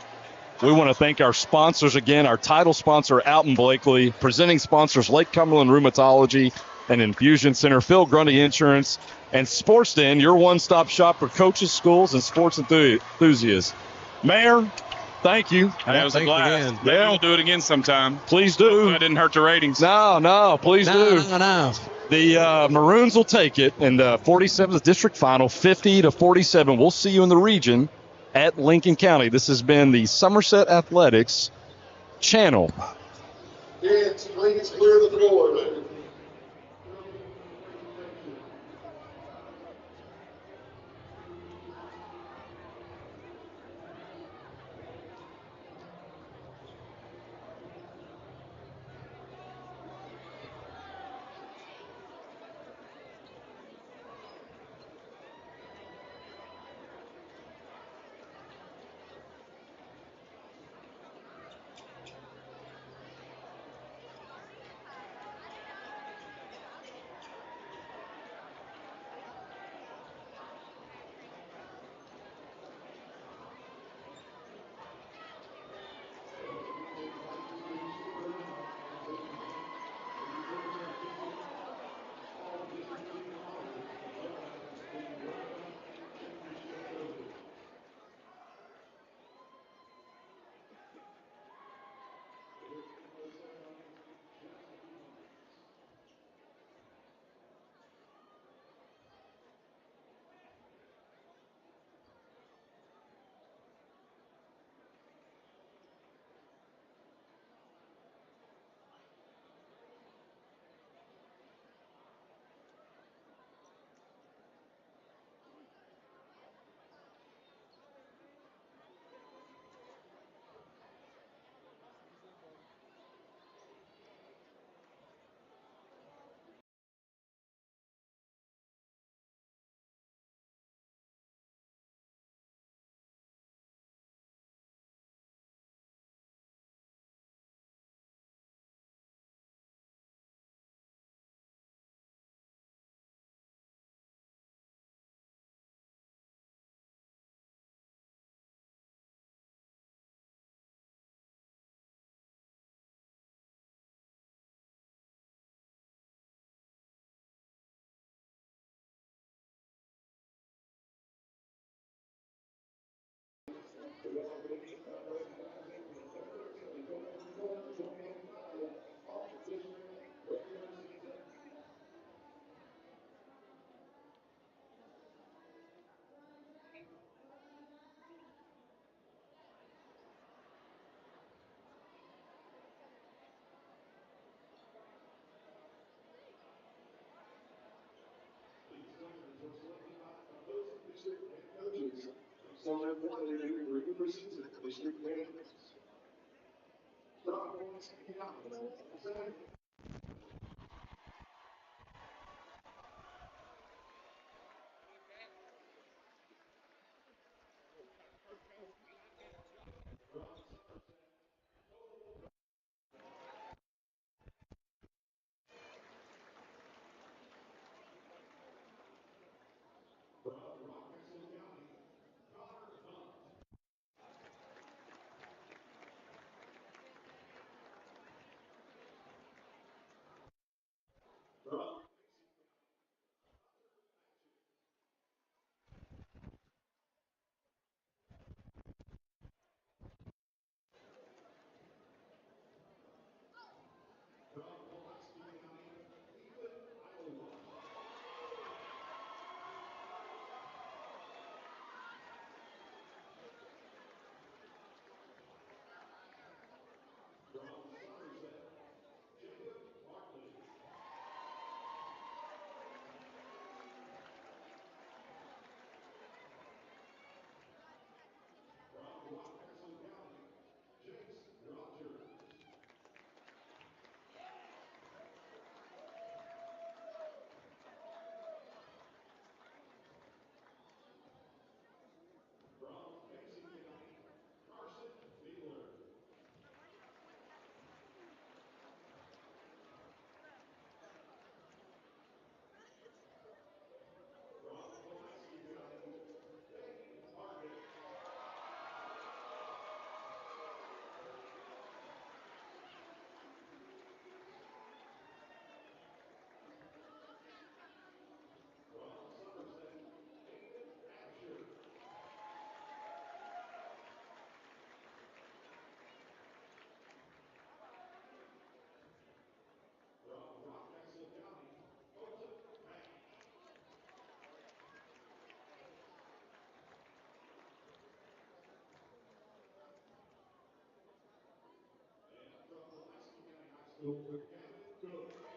We want to thank our sponsors again, our title sponsor, Alton Blakley, presenting sponsors, Lake Cumberland Rheumatology and Infusion Center, Phil Grundy Insurance, and Sports Den, your one-stop shop for coaches, schools, and sports enthusiasts. Mayor, thank you. That was a blast. Yeah, we'll do it again sometime. Please do. That didn't hurt the ratings. No, please do. No. The Maroons will take it in the 47th district final, 50-47. We'll see you in the region at Lincoln County. This has been the Somerset Athletics channel. Kids, please clear the floor, man. From Pulaski County High School, Gavin Cook.